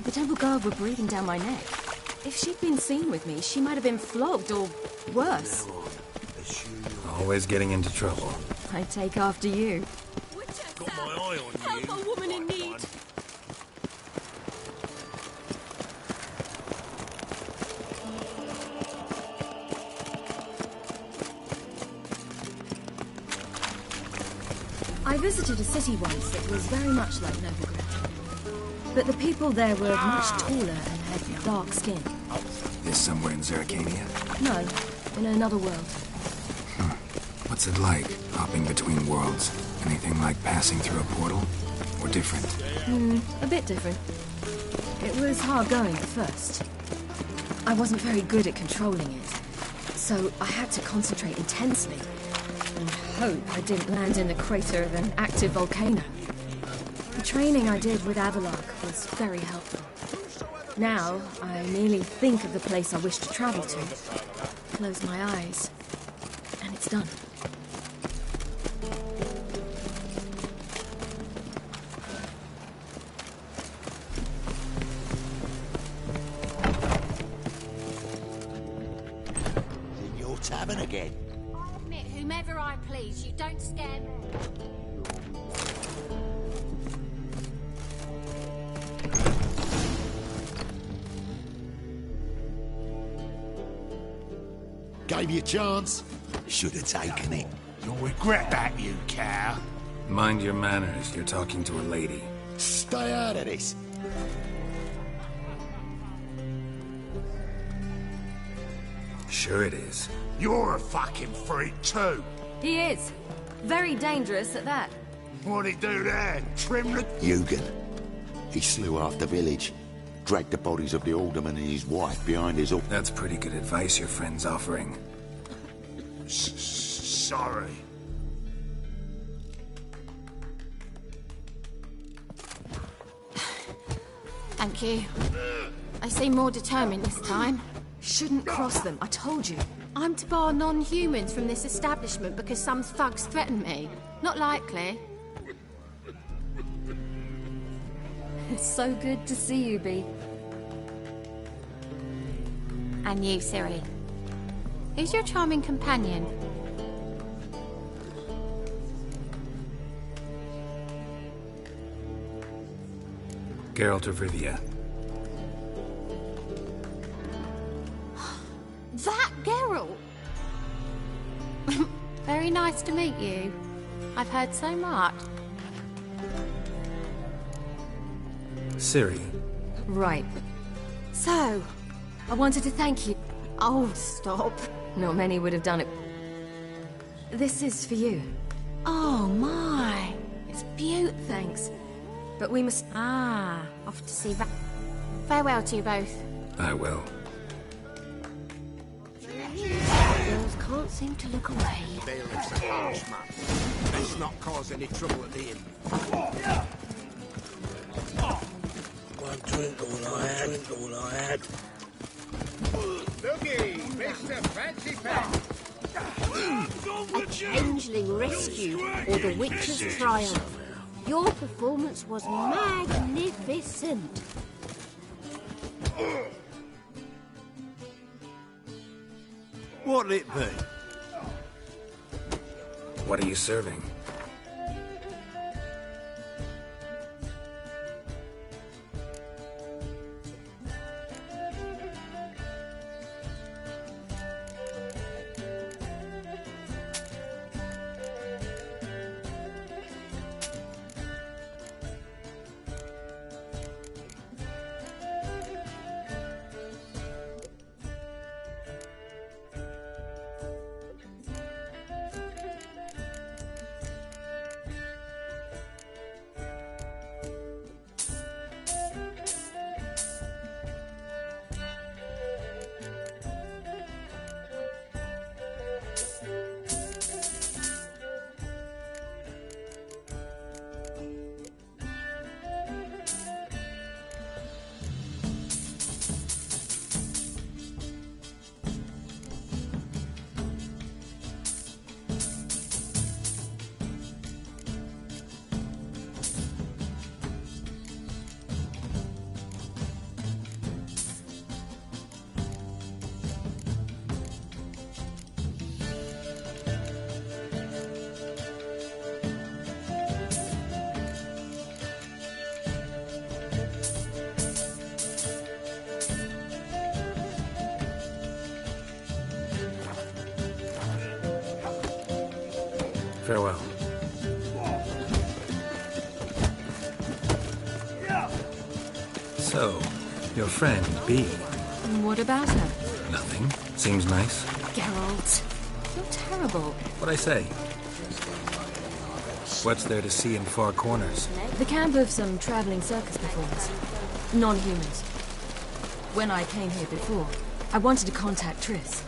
The temple guard were breathing down my neck. If she'd been seen with me, she might have been flogged or worse. Always getting into trouble. I take after you. Got my eye on you. Help a woman in need. I visited a city once that was very much like Novigrad. But the people there were much taller and had dark skin. This somewhere in Zeracania? No, in another world. What's it like, hopping between worlds? Anything like passing through a portal? Or different? A bit different. It was hard going at first. I wasn't very good at controlling it, so I had to concentrate intensely and hope I didn't land in the crater of an active volcano. The training I did with Avalark was very helpful. Now, I merely think of the place I wish to travel to, close my eyes, and it's done. Tavern again. I'll admit whomever I please, you don't scare me. Gave you a chance. Should have taken it. You'll regret that, you cow. Mind your manners, you're talking to a lady. Stay out of this. Sure it is. You're a fucking freak too. He is. Very dangerous at that. What'd he do there? Trim the... Eugen. He slew half the village. Dragged the bodies of the alderman and his wife behind his... That's pretty good advice your friend's offering. Sorry. Thank you. I seem more determined this time. Shouldn't cross them, I told you. I'm to bar non-humans from this establishment because some thugs threaten me. Not likely. It's so good to see you, Bee. And you, Ciri. Who's your charming companion? Geralt of Rivia. That Geralt! Very nice to meet you. I've heard so much. Ciri. Right. So, I wanted to thank you. Oh, stop. Not many would have done it. This is for you. Oh, my. It's beautiful. Thanks. But we must... Ah, off to see that. Farewell to you both. I will. Girls can't seem to look away. Bailiff's a harsh man. Let's not cause any trouble at the inn. One drink all I had. Looky, Mr. Fancy Pants. A changeling rescue or the witch's triumph. Your performance was magnificent. What'll it be? What are you serving? Farewell. So, your friend, B. What about her? Nothing. Seems nice. Geralt, you're terrible. What'd I say? What's there to see in Far Corners? The camp of some traveling circus performers. Non-humans. When I came here before, I wanted to contact Triss.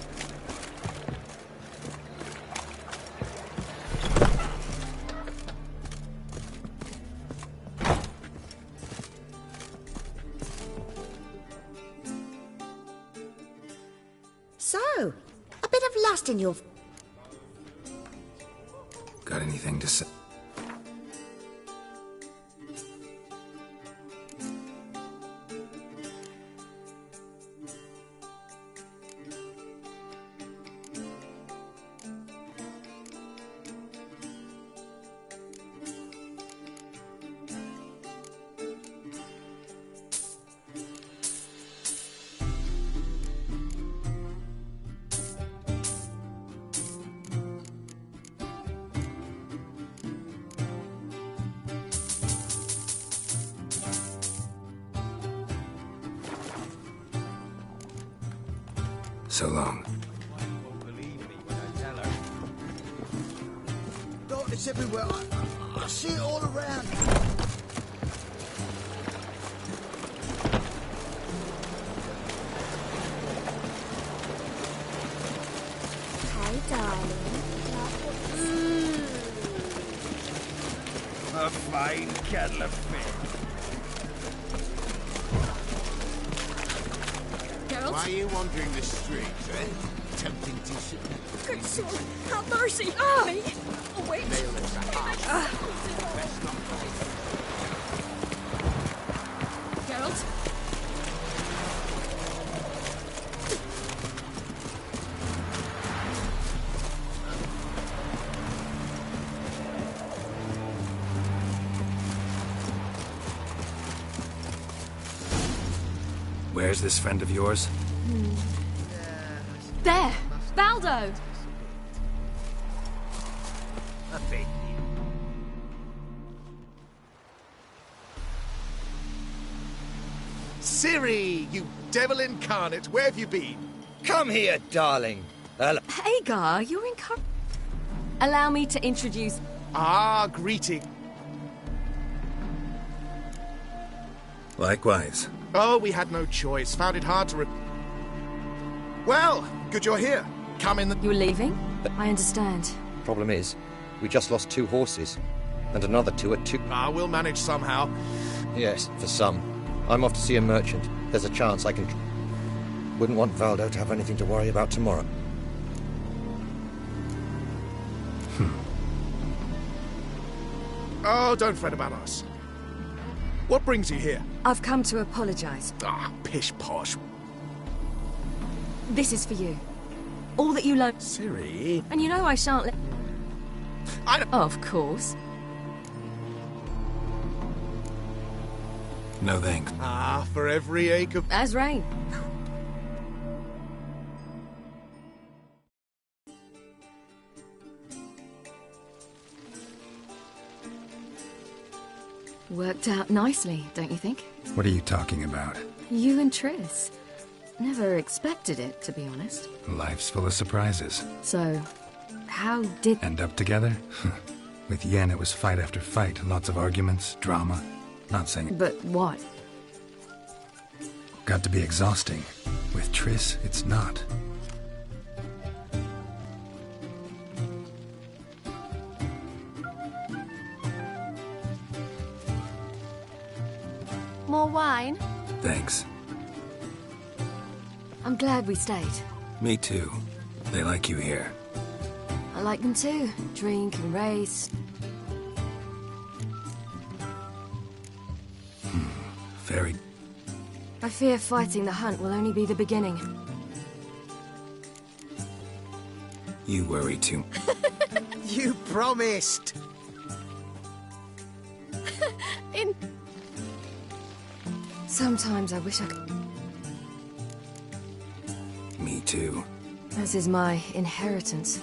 So, a bit of lust in your... Got anything to say? So long. It's everywhere. I see it all around. Hey, darling. A fine kettle of fish. Geralt? Why are you wandering the streets, eh? Tempting to see. Good sword, have mercy on me! Oh, wait. Geralt? Where's this friend of yours? There! Baldo! Ciri, you devil incarnate, where have you been? Come here, darling. Hagar, you're encouraged. Allow me to introduce... Ah, greeting. Likewise. Oh, we had no choice. Found it hard to Well, good you're here. Come in the... You're leaving? I understand. Problem is, We just lost 2 horses. And another 2 at 2. We'll manage somehow. Yes, for some. I'm off to see a merchant. There's a chance I can... Wouldn't want Valdo to have anything to worry about tomorrow. Oh, don't fret about us. What brings you here? I've come to apologize. Pish-posh. This is for you. All that you learned... Ciri... And you know I shan't let... Of course. No thanks. For every ache of... As rain. Worked out nicely, don't you think? What are you talking about? You and Triss. Never expected it, to be honest. Life's full of surprises. So, how did... End up together? With Yen, it was fight after fight. Lots of arguments, drama. Not saying... But what? Got to be exhausting. With Triss, it's not. More wine? Thanks. I'm glad we stayed. Me too. They like you here. I like them too. Drink and race. Very... I fear fighting the hunt will only be the beginning. You worry too. You promised! Sometimes I wish I could... Me too. As is my inheritance.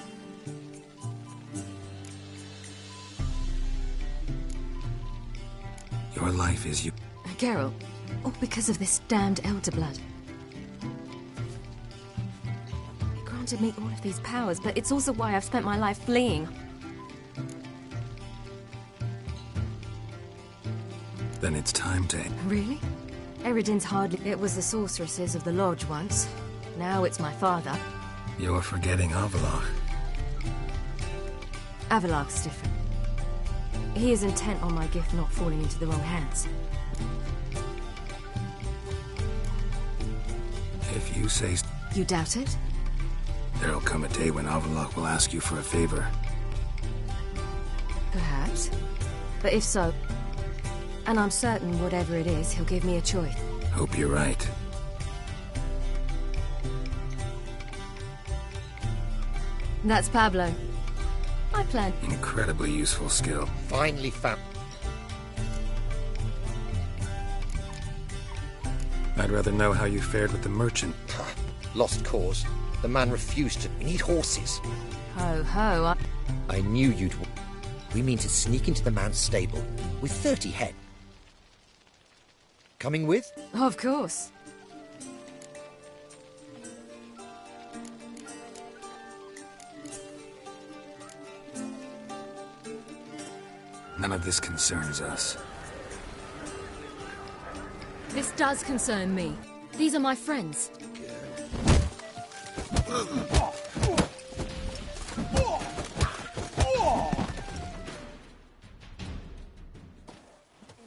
Your life is you... Geralt, all because of this damned elder blood. It granted me all of these powers, but it's also why I've spent my life fleeing. Then it's time to... Really? Eredin's hardly... It was the sorceresses of the Lodge once. Now it's my father. You're forgetting Avallac'h. Avallac'h's different. He is intent on my gift not falling into the wrong hands. If you say... You doubt it? There'll come a day when Avallac'h will ask you for a favor. Perhaps. But if so... And I'm certain whatever it is, he'll give me a choice. Hope you're right. That's Pablo. I plan... Incredibly useful skill. Finally found... I'd rather know how you fared with the merchant. Lost cause. The man refused to... We need horses. Ho, ho, I knew you'd... We mean to sneak into the man's stable with 30 head. Coming with? Of course. None of this concerns us. This does concern me. These are my friends.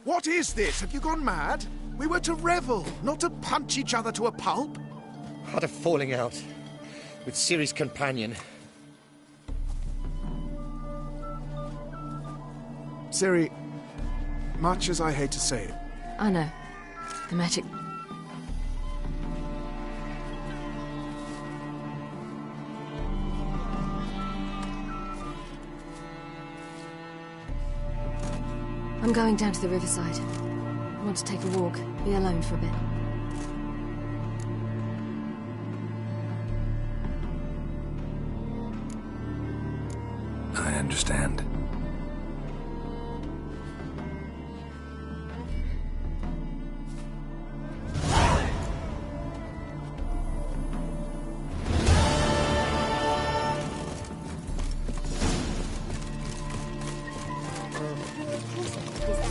What is this? Have you gone mad? We were to revel, not to punch each other to a pulp. Had a falling out with Ciri's companion. Ciri, much as I hate to say it... I know. The magic... I'm going down to the riverside. I want to take a walk, be alone for a bit. I understand.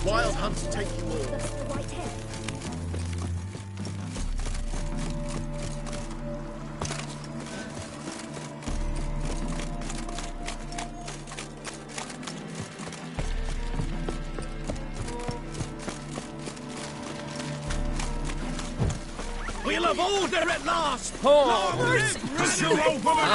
Wild hunts take you all. of order at last! Oh! Pursue old woman!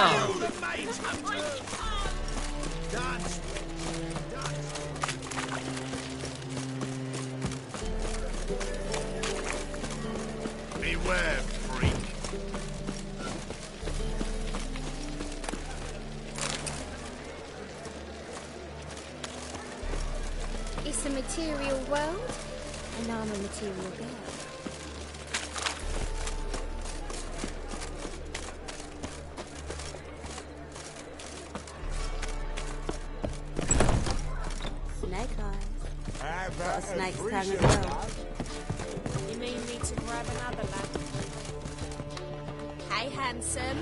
Beware, freak. It's a material world, and I'm a material girl. Snake eyes. Got a snake's tongue as well. You mean me to grab another lad? Hey, handsome.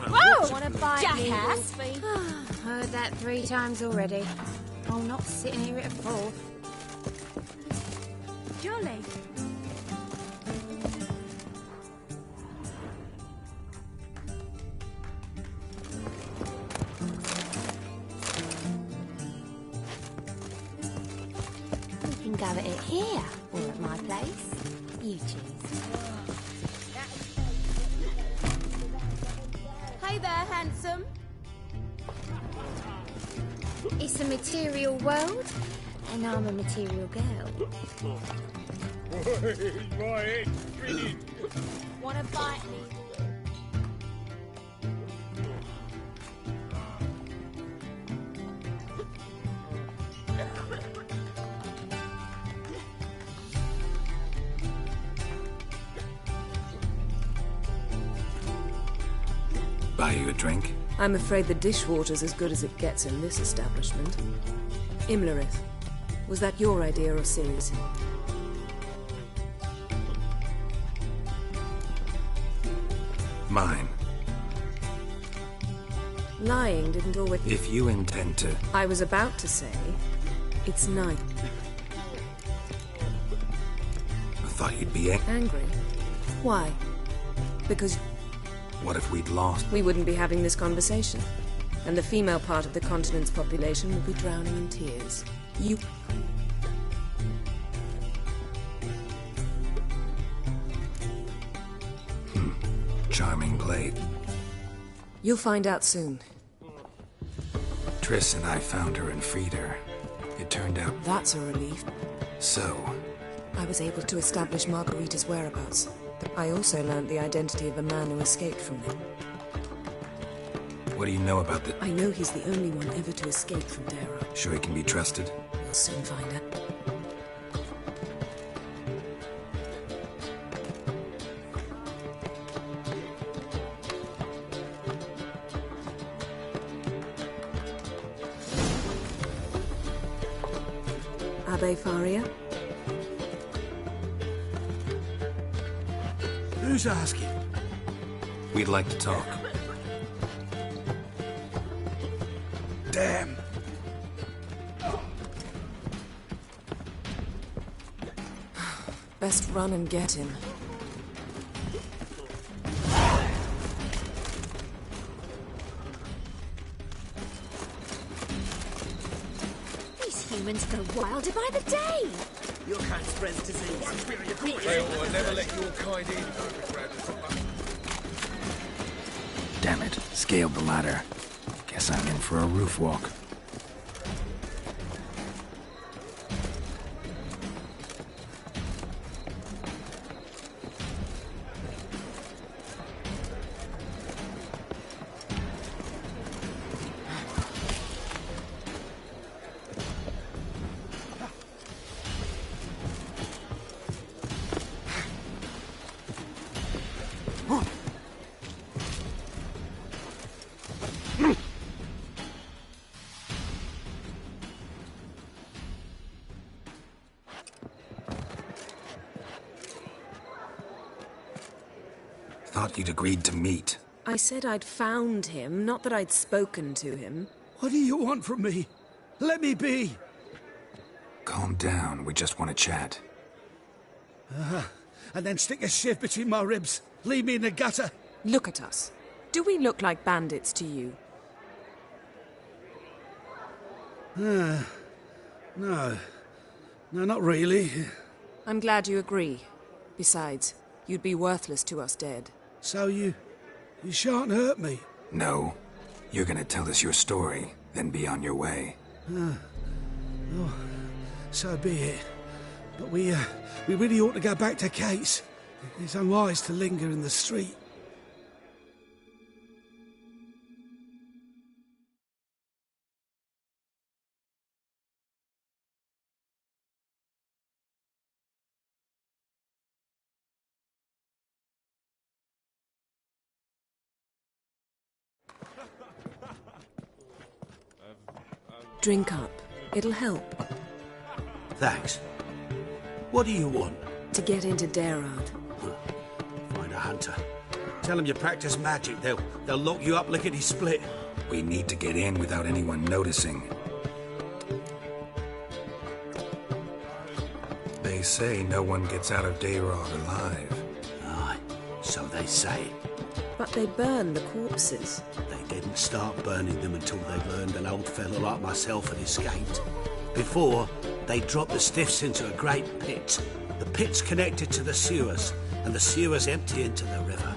Whoa! Wanna bite me, Jackass. Wolfie? Heard that 3 times already. I'm not sitting here at a 4th. Jolly. We can go at it here, or at my place. You choose. Hey there, handsome. It's a material world, And I'm a material girl. My head's spinning. Wanna bite me? Buy you a drink? I'm afraid the dishwater's as good as it gets in this establishment. Imlerith, was that your idea or Ciri's? Mine. Lying didn't always... If you intend to... I was about to say, it's night. I thought you'd be Angry? Why? Because What if we'd lost? we wouldn't be having this conversation. And the female part of the continent's population would be drowning in tears. You... Charming play. You'll find out soon. Triss and I found her and freed her. It turned out... That's a relief. So... I was able to establish Margarita's whereabouts. I also learned the identity of a man who escaped from them. What do you know about the... I know he's the only one ever to escape from Darrow. Sure he can be trusted? We'll soon find out. Abbe Faria? Who's asking? We'd like to talk. Damn. Best run and get him. These humans go wilder by the day. Your kind spreads disease. I'll never let your kind in. Damn it. Scaled the ladder. Guess I'm in for a roof walk. Thought you'd agreed to meet. I said I'd found him, not that I'd spoken to him. What do you want from me? Let me be! Calm down, we just want to chat. And then stick a shiv between my ribs. Leave me in the gutter. Look at us. Do we look like bandits to you? No. No, not really. I'm glad you agree. Besides, you'd be worthless to us dead. So you shan't hurt me? No. You're gonna tell us your story, then be on your way. Oh, so be it. But we really ought to go back to Kate's. It's unwise to linger in the street. Drink up. It'll help. Thanks. What do you want? To get into Darad. Find a hunter. Tell them you practice magic. They'll lock you up lickety-split. We need to get in without anyone noticing. They say no one gets out of Darad alive. Aye, so they say. But they burn the corpses. They didn't start burning them until they learned an old fellow like myself had escaped. Before, they dropped the stiffs into a great pit. The pit's connected to the sewers, and the sewers empty into the river.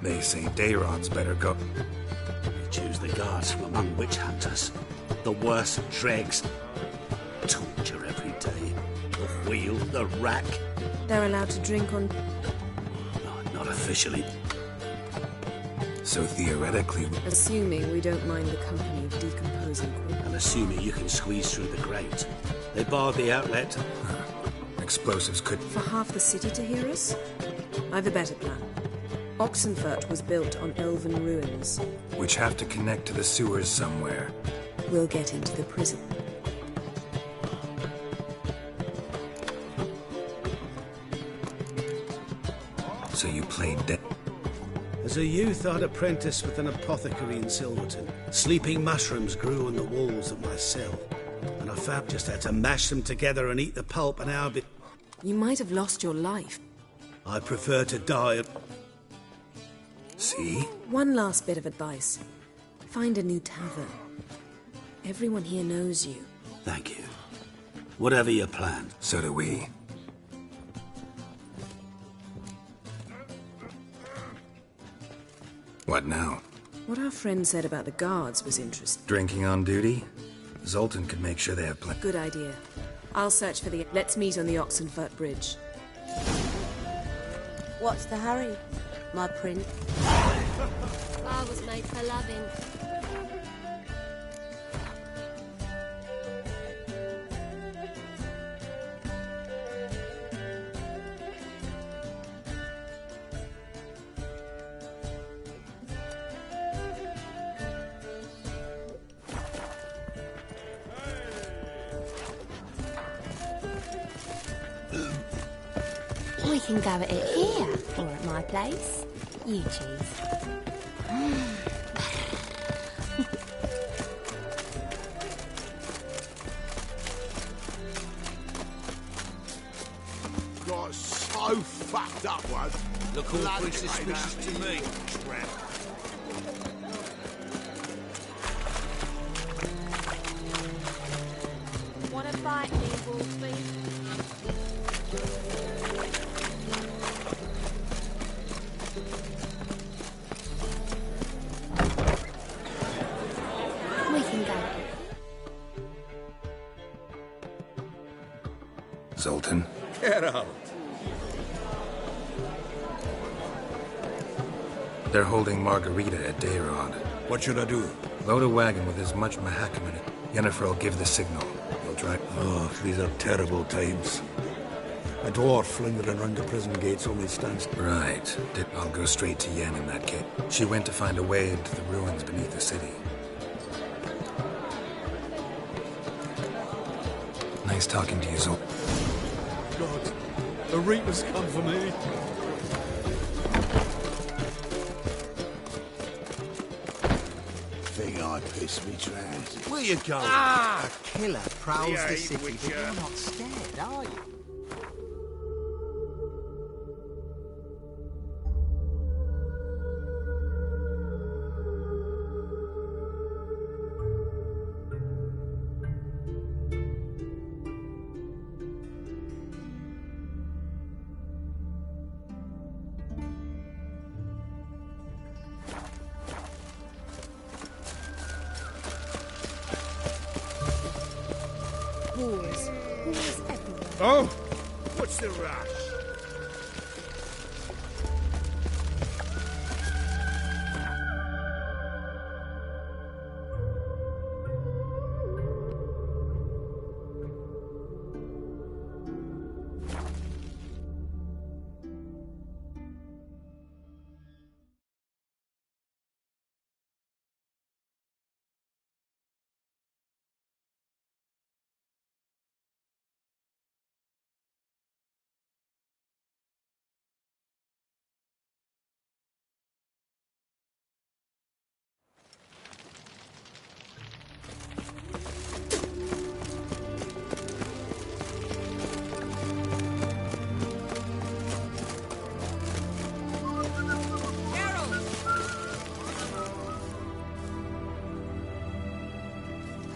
They say Dayrod's better go. They choose the guards from among witch hunters. The worst dregs. Torture every day. The wheel, the rack. They're allowed to drink on... Not officially. So theoretically... Assuming we don't mind the company of decomposing corpses. And assuming you can squeeze through the grate. They barred the outlet. Explosives could... For half the city to hear us? I've a better plan. Oxenfurt was built on elven ruins. Which have to connect to the sewers somewhere. We'll get into the prison. So you played dead? As a youth, I'd apprenticed with an apothecary in Silverton. Sleeping mushrooms grew on the walls of my cell. And I found just had to mash them together and eat the pulp an hour bit. You might have lost your life. I prefer to die. See? One last bit of advice. Find a new tavern. Everyone here knows you. Thank you. Whatever your plan. So do we. What now? What our friend said about the guards was interesting. Drinking on duty? Zoltan could make sure they have plenty. Good idea. I'll search for the... Let's meet on the Oxenfurt Bridge. What's the hurry, my prince? I was made for loving. We can go at it here, or at my place. You choose. Got so fucked up once. Look all pretty suspicious to me, tramp. Want to bite me, Wolfie? We can go. Zoltan? Get out. They're holding Margarita at Dayrod. What should I do? Load a wagon with as much mahakam in it. Yennefer will give the signal. We'll drive... Oh, these are terrible times. A dwarf lingering around the prison gates only stands... Right. I'll go straight to Yen in that case. She went to find a way into the ruins beneath the city. Nice talking to you, Zoltan. God, the Reapers come for me. Thing I piss me trousers. Where you going? A killer prowls Yeah, the city, which, but you're not scared, are you? Whores everywhere. Oh! What's the rush?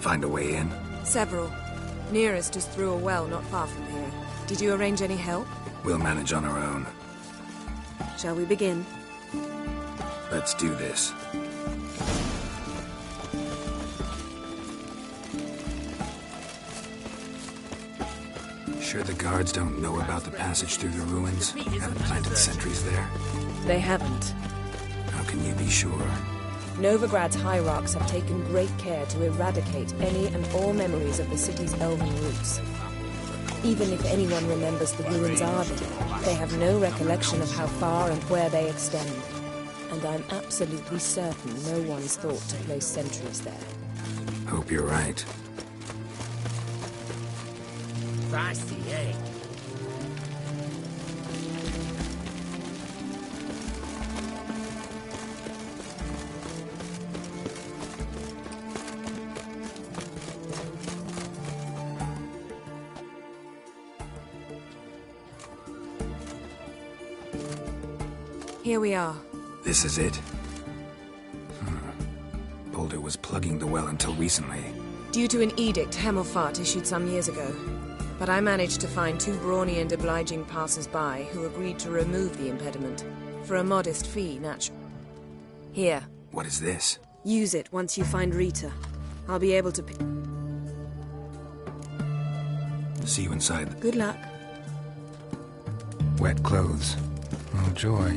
Find a way in? Several. Nearest is through a well not far from here. Did you arrange any help? We'll manage on our own. Shall we begin? Let's do this. Sure the guards don't know about the passage through the ruins? Haven't planted sentries there? They haven't. How can you be sure? Novigrad's hierarchs have taken great care to eradicate any and all memories of the city's elven roots. Even if anyone remembers the ruins are there, they have no recollection of how far and where they extend. And I'm absolutely certain no one's thought to place sentries there. Hope you're right. Feisty, eh? Here we are. This is it? Boulder was plugging the well until recently. Due to an edict Hemelfart issued some years ago. But I managed to find two brawny and obliging passers-by who agreed to remove the impediment. For a modest fee, naturally. Here. What is this? Use it once you find Rita. I'll be able to See you inside. Good luck. Wet clothes. Oh, joy.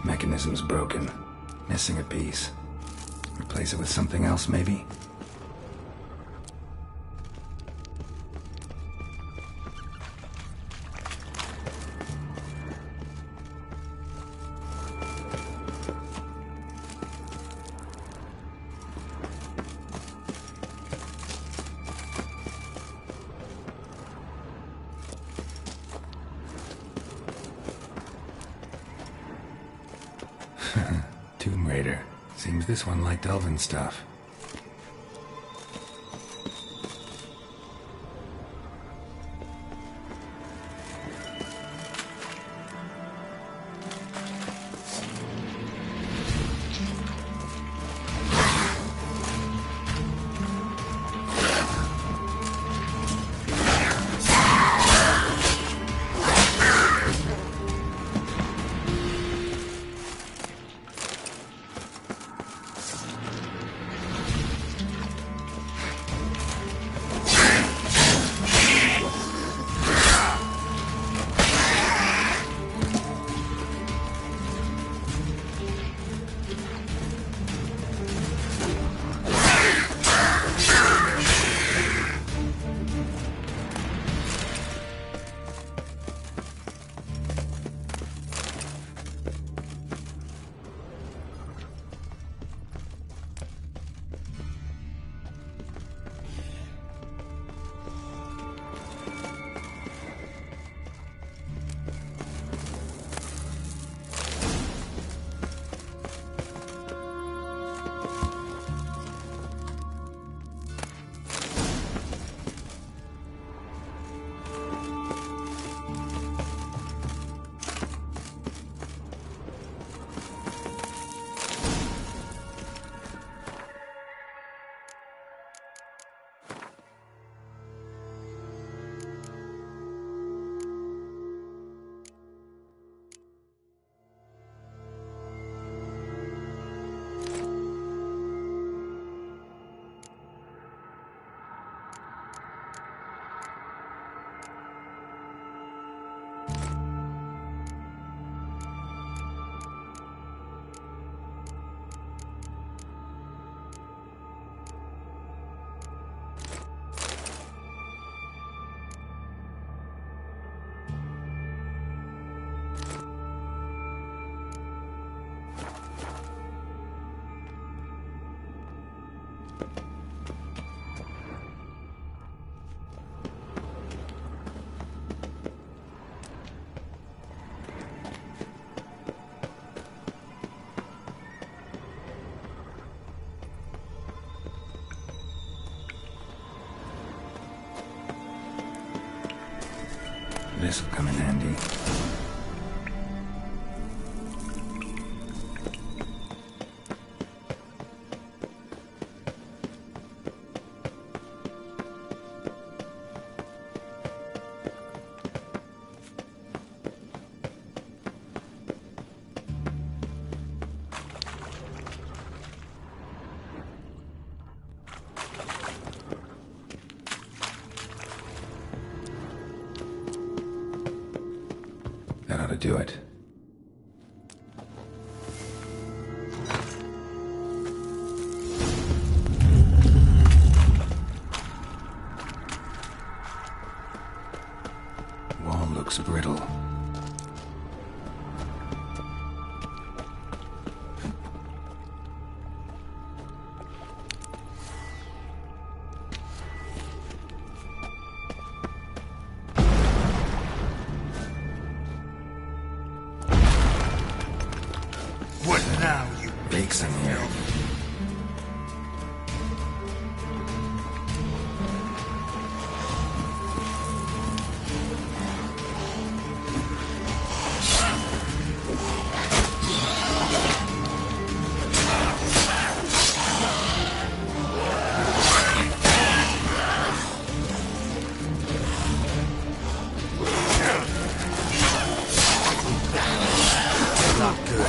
Mechanism's broken. Missing a piece. Replace it with something else, maybe? Tomb Raider. Seems this one liked elven stuff. This'll come in handy. That ought to do it. Wall looks brittle. Now you bake some here. Not good.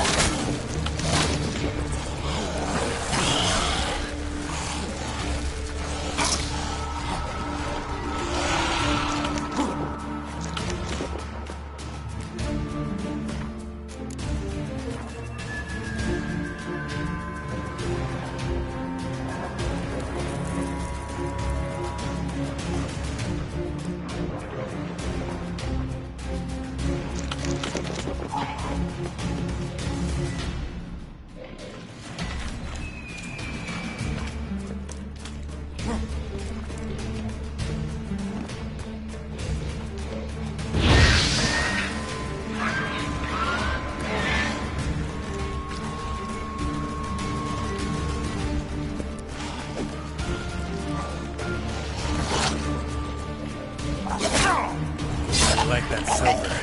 I like that silver.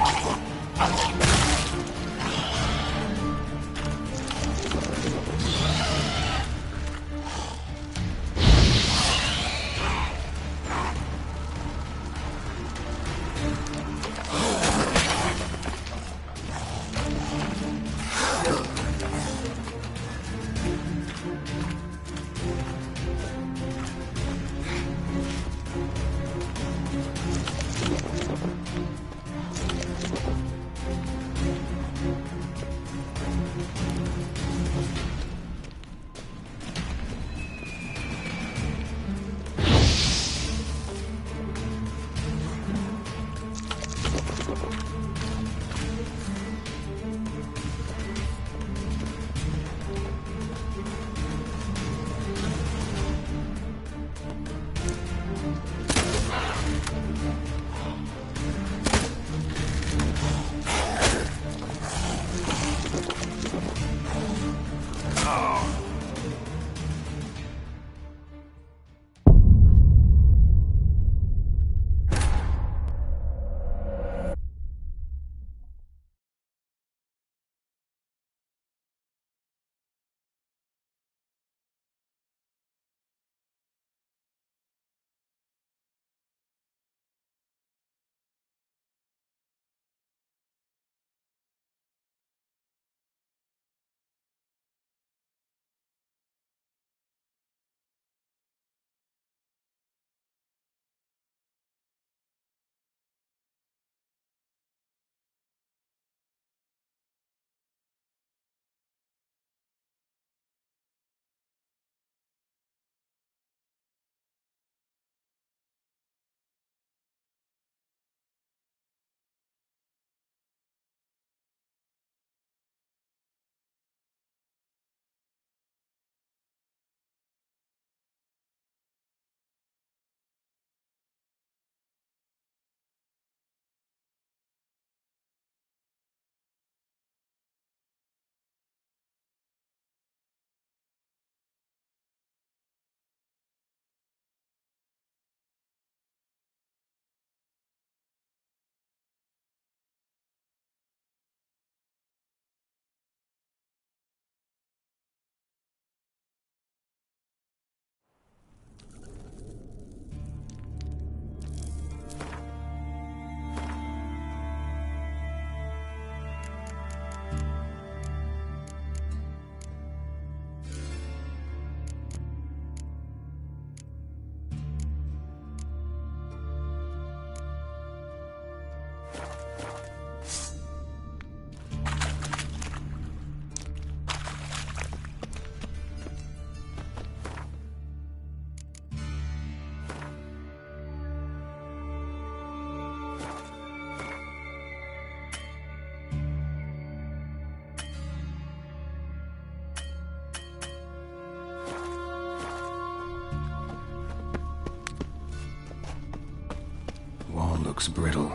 looks brittle.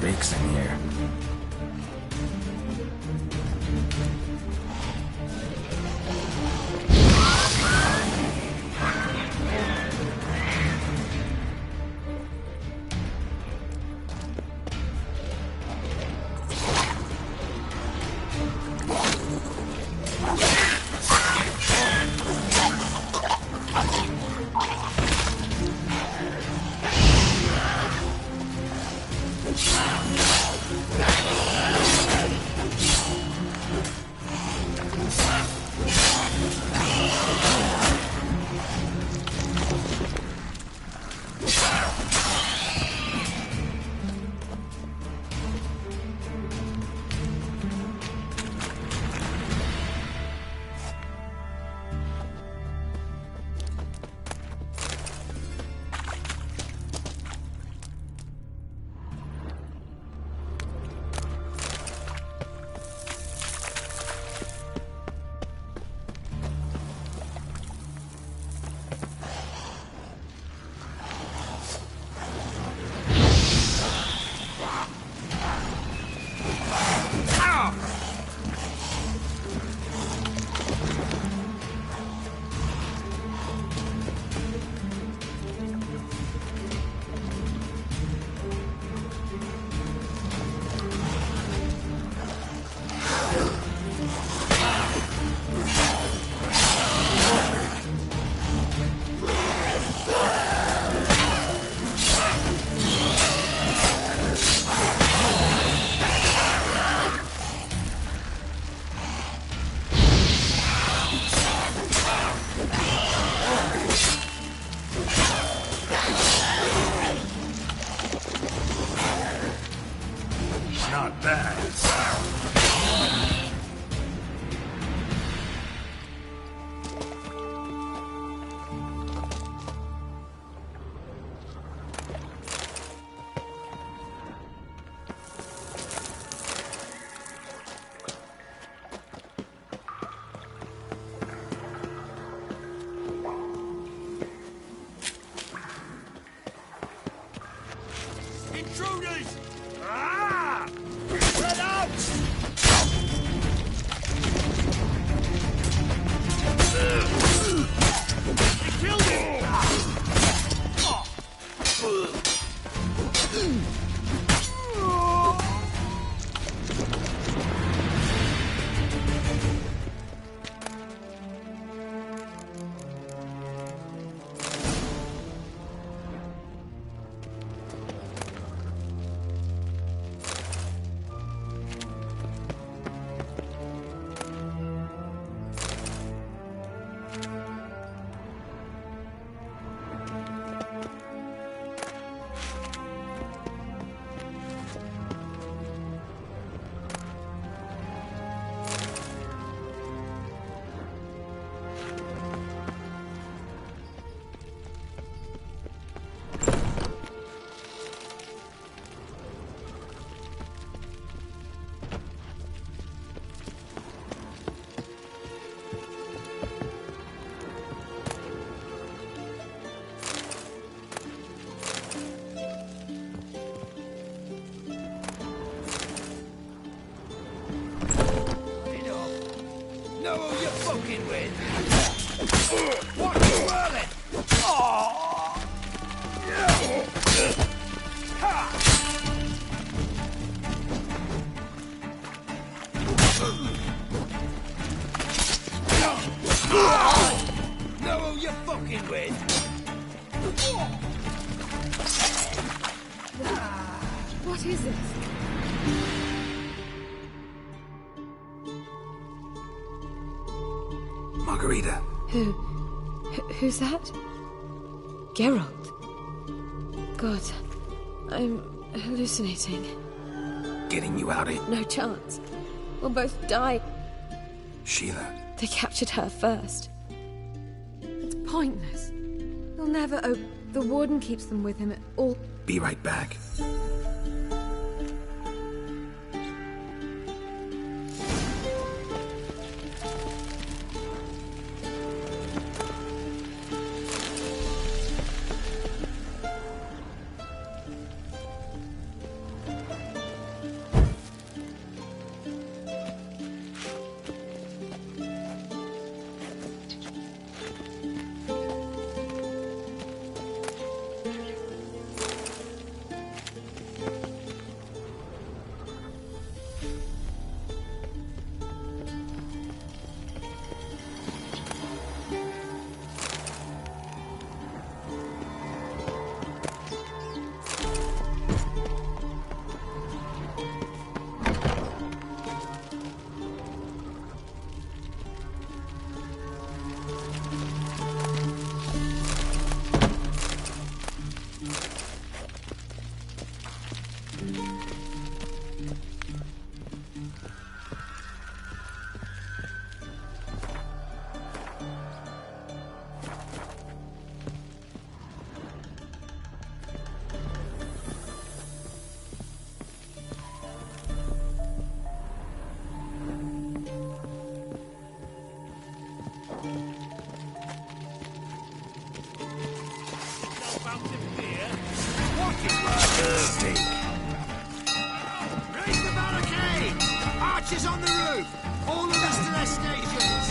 Reeks in here. Not bad. Intruders! Ah! Spread out! They killed him! Know who you're fucking with? What are you whirling? Oh! fucking with? What is this? Margarita. Who's that? Geralt. God, I'm hallucinating. Getting you out of... No chance. We'll both die. Sheila. They captured her first. It's pointless. They'll never open... The warden keeps them with him at all... Be right back. Raise the barricade! Archers on the roof! All of us to their stations!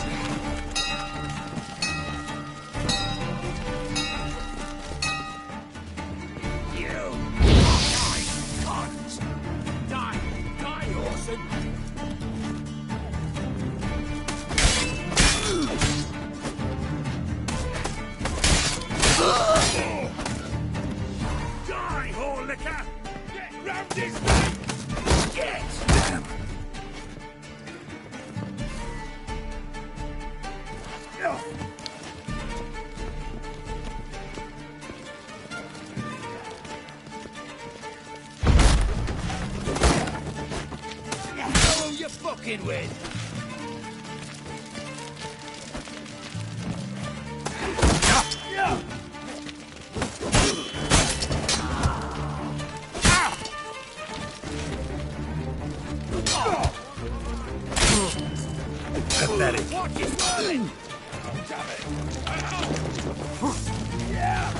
You! Die, cunt! Die, Orson! Die, whore liquor! Get round this way! Get! Damn. Know who you're fucking with! Pathetic. Watch his swirling! Damn it! Yeah!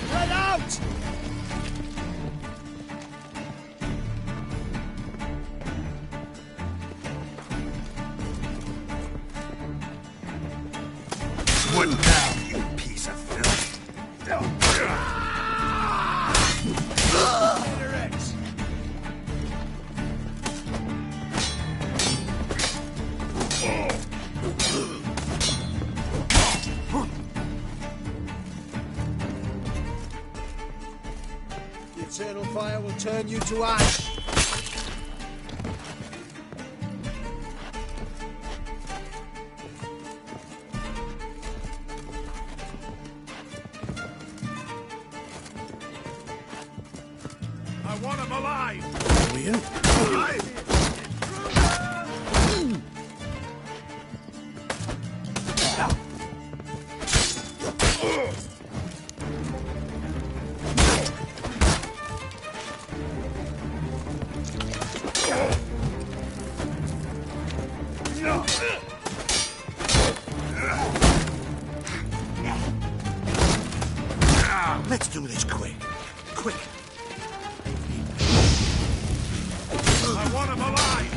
Spread out! What now, you piece of filth? The eternal fire will turn you to ash. I want him alive! Let's do this quick. Quick. I want him alive!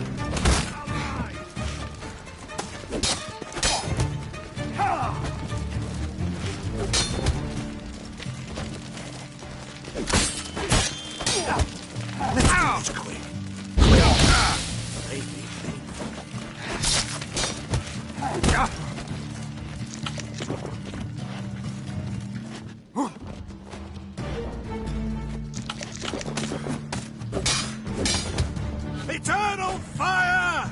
Let's do this quick. Eternal fire!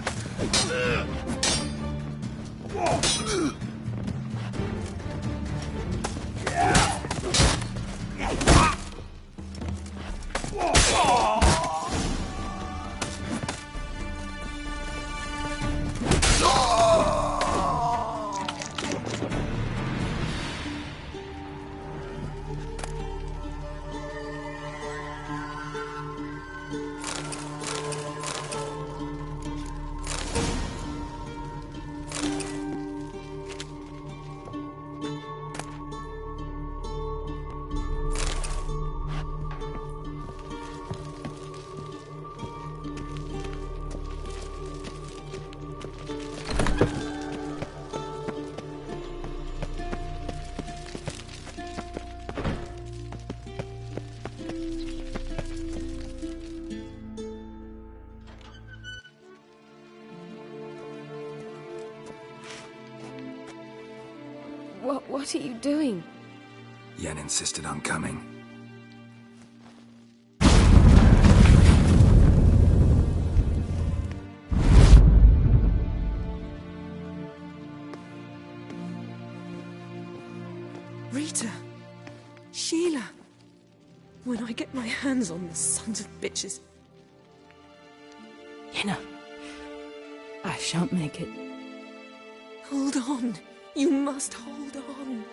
What are you doing? Yen insisted on coming. Rita! Sheila! When I get my hands on the sons of bitches. Yenna, I shan't make it. Hold on. You must hold on.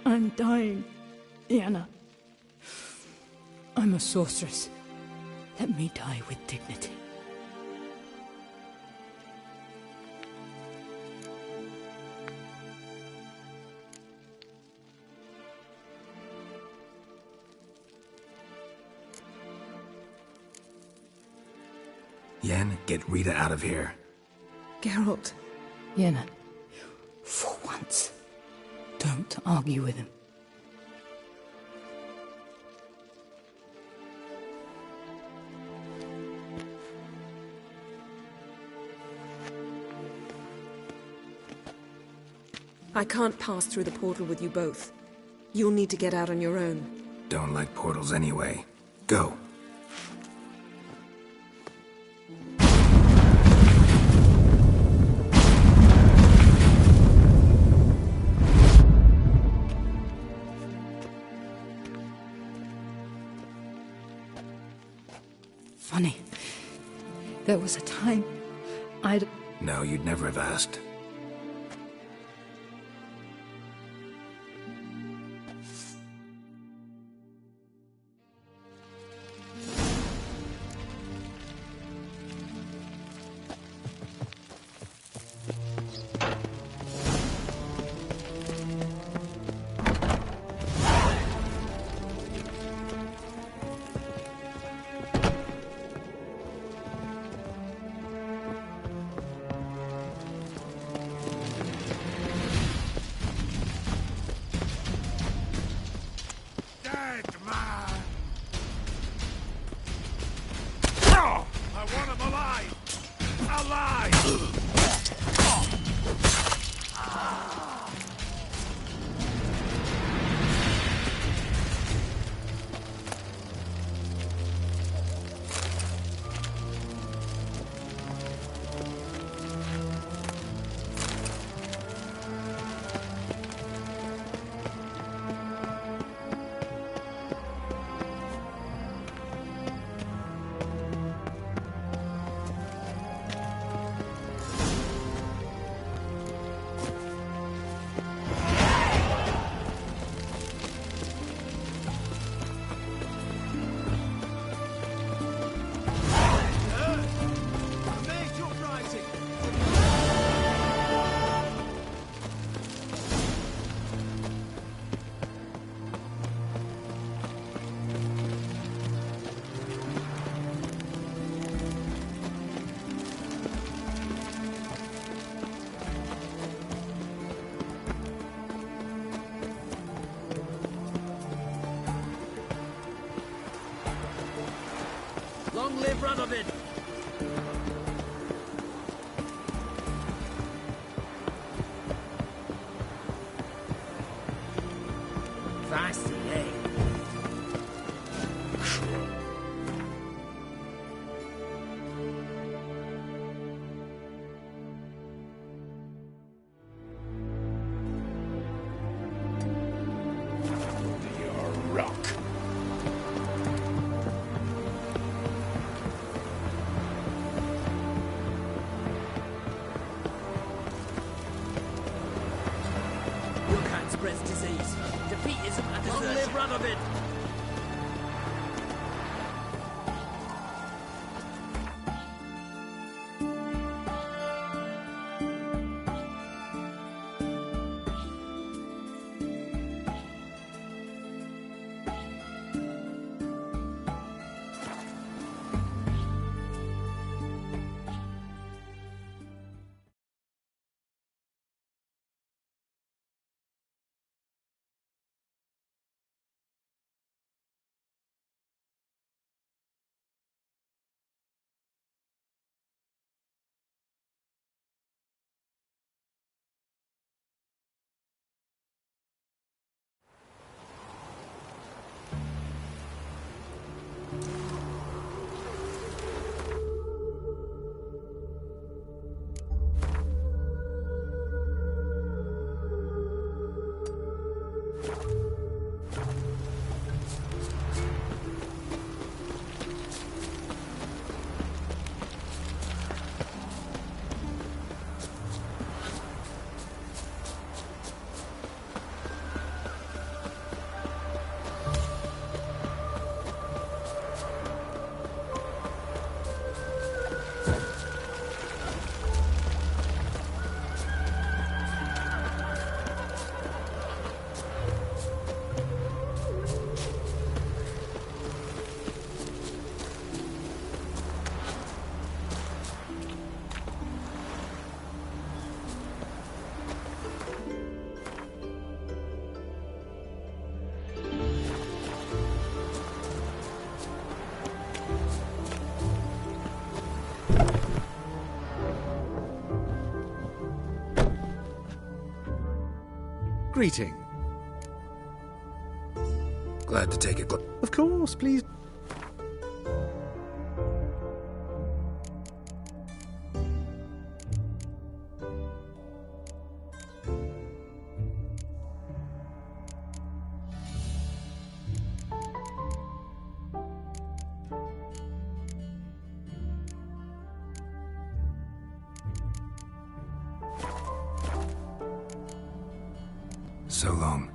I'm dying, Yenna. I'm a sorceress. Let me die with dignity. Yen, get Rita out of here. Geralt. Yenna, for once, don't argue with him. I can't pass through the portal with you both. You'll need to get out on your own. Don't like portals anyway. Go. Funny. There was a time I'd... No, you'd never have asked. I want him alive! Alive! Long live Radovid! Fancy, eh? Your rock. You can't spread disease. Defeatism and desertion. Long live Radovid! Greeting. Glad to take a look. Of course, please. So long.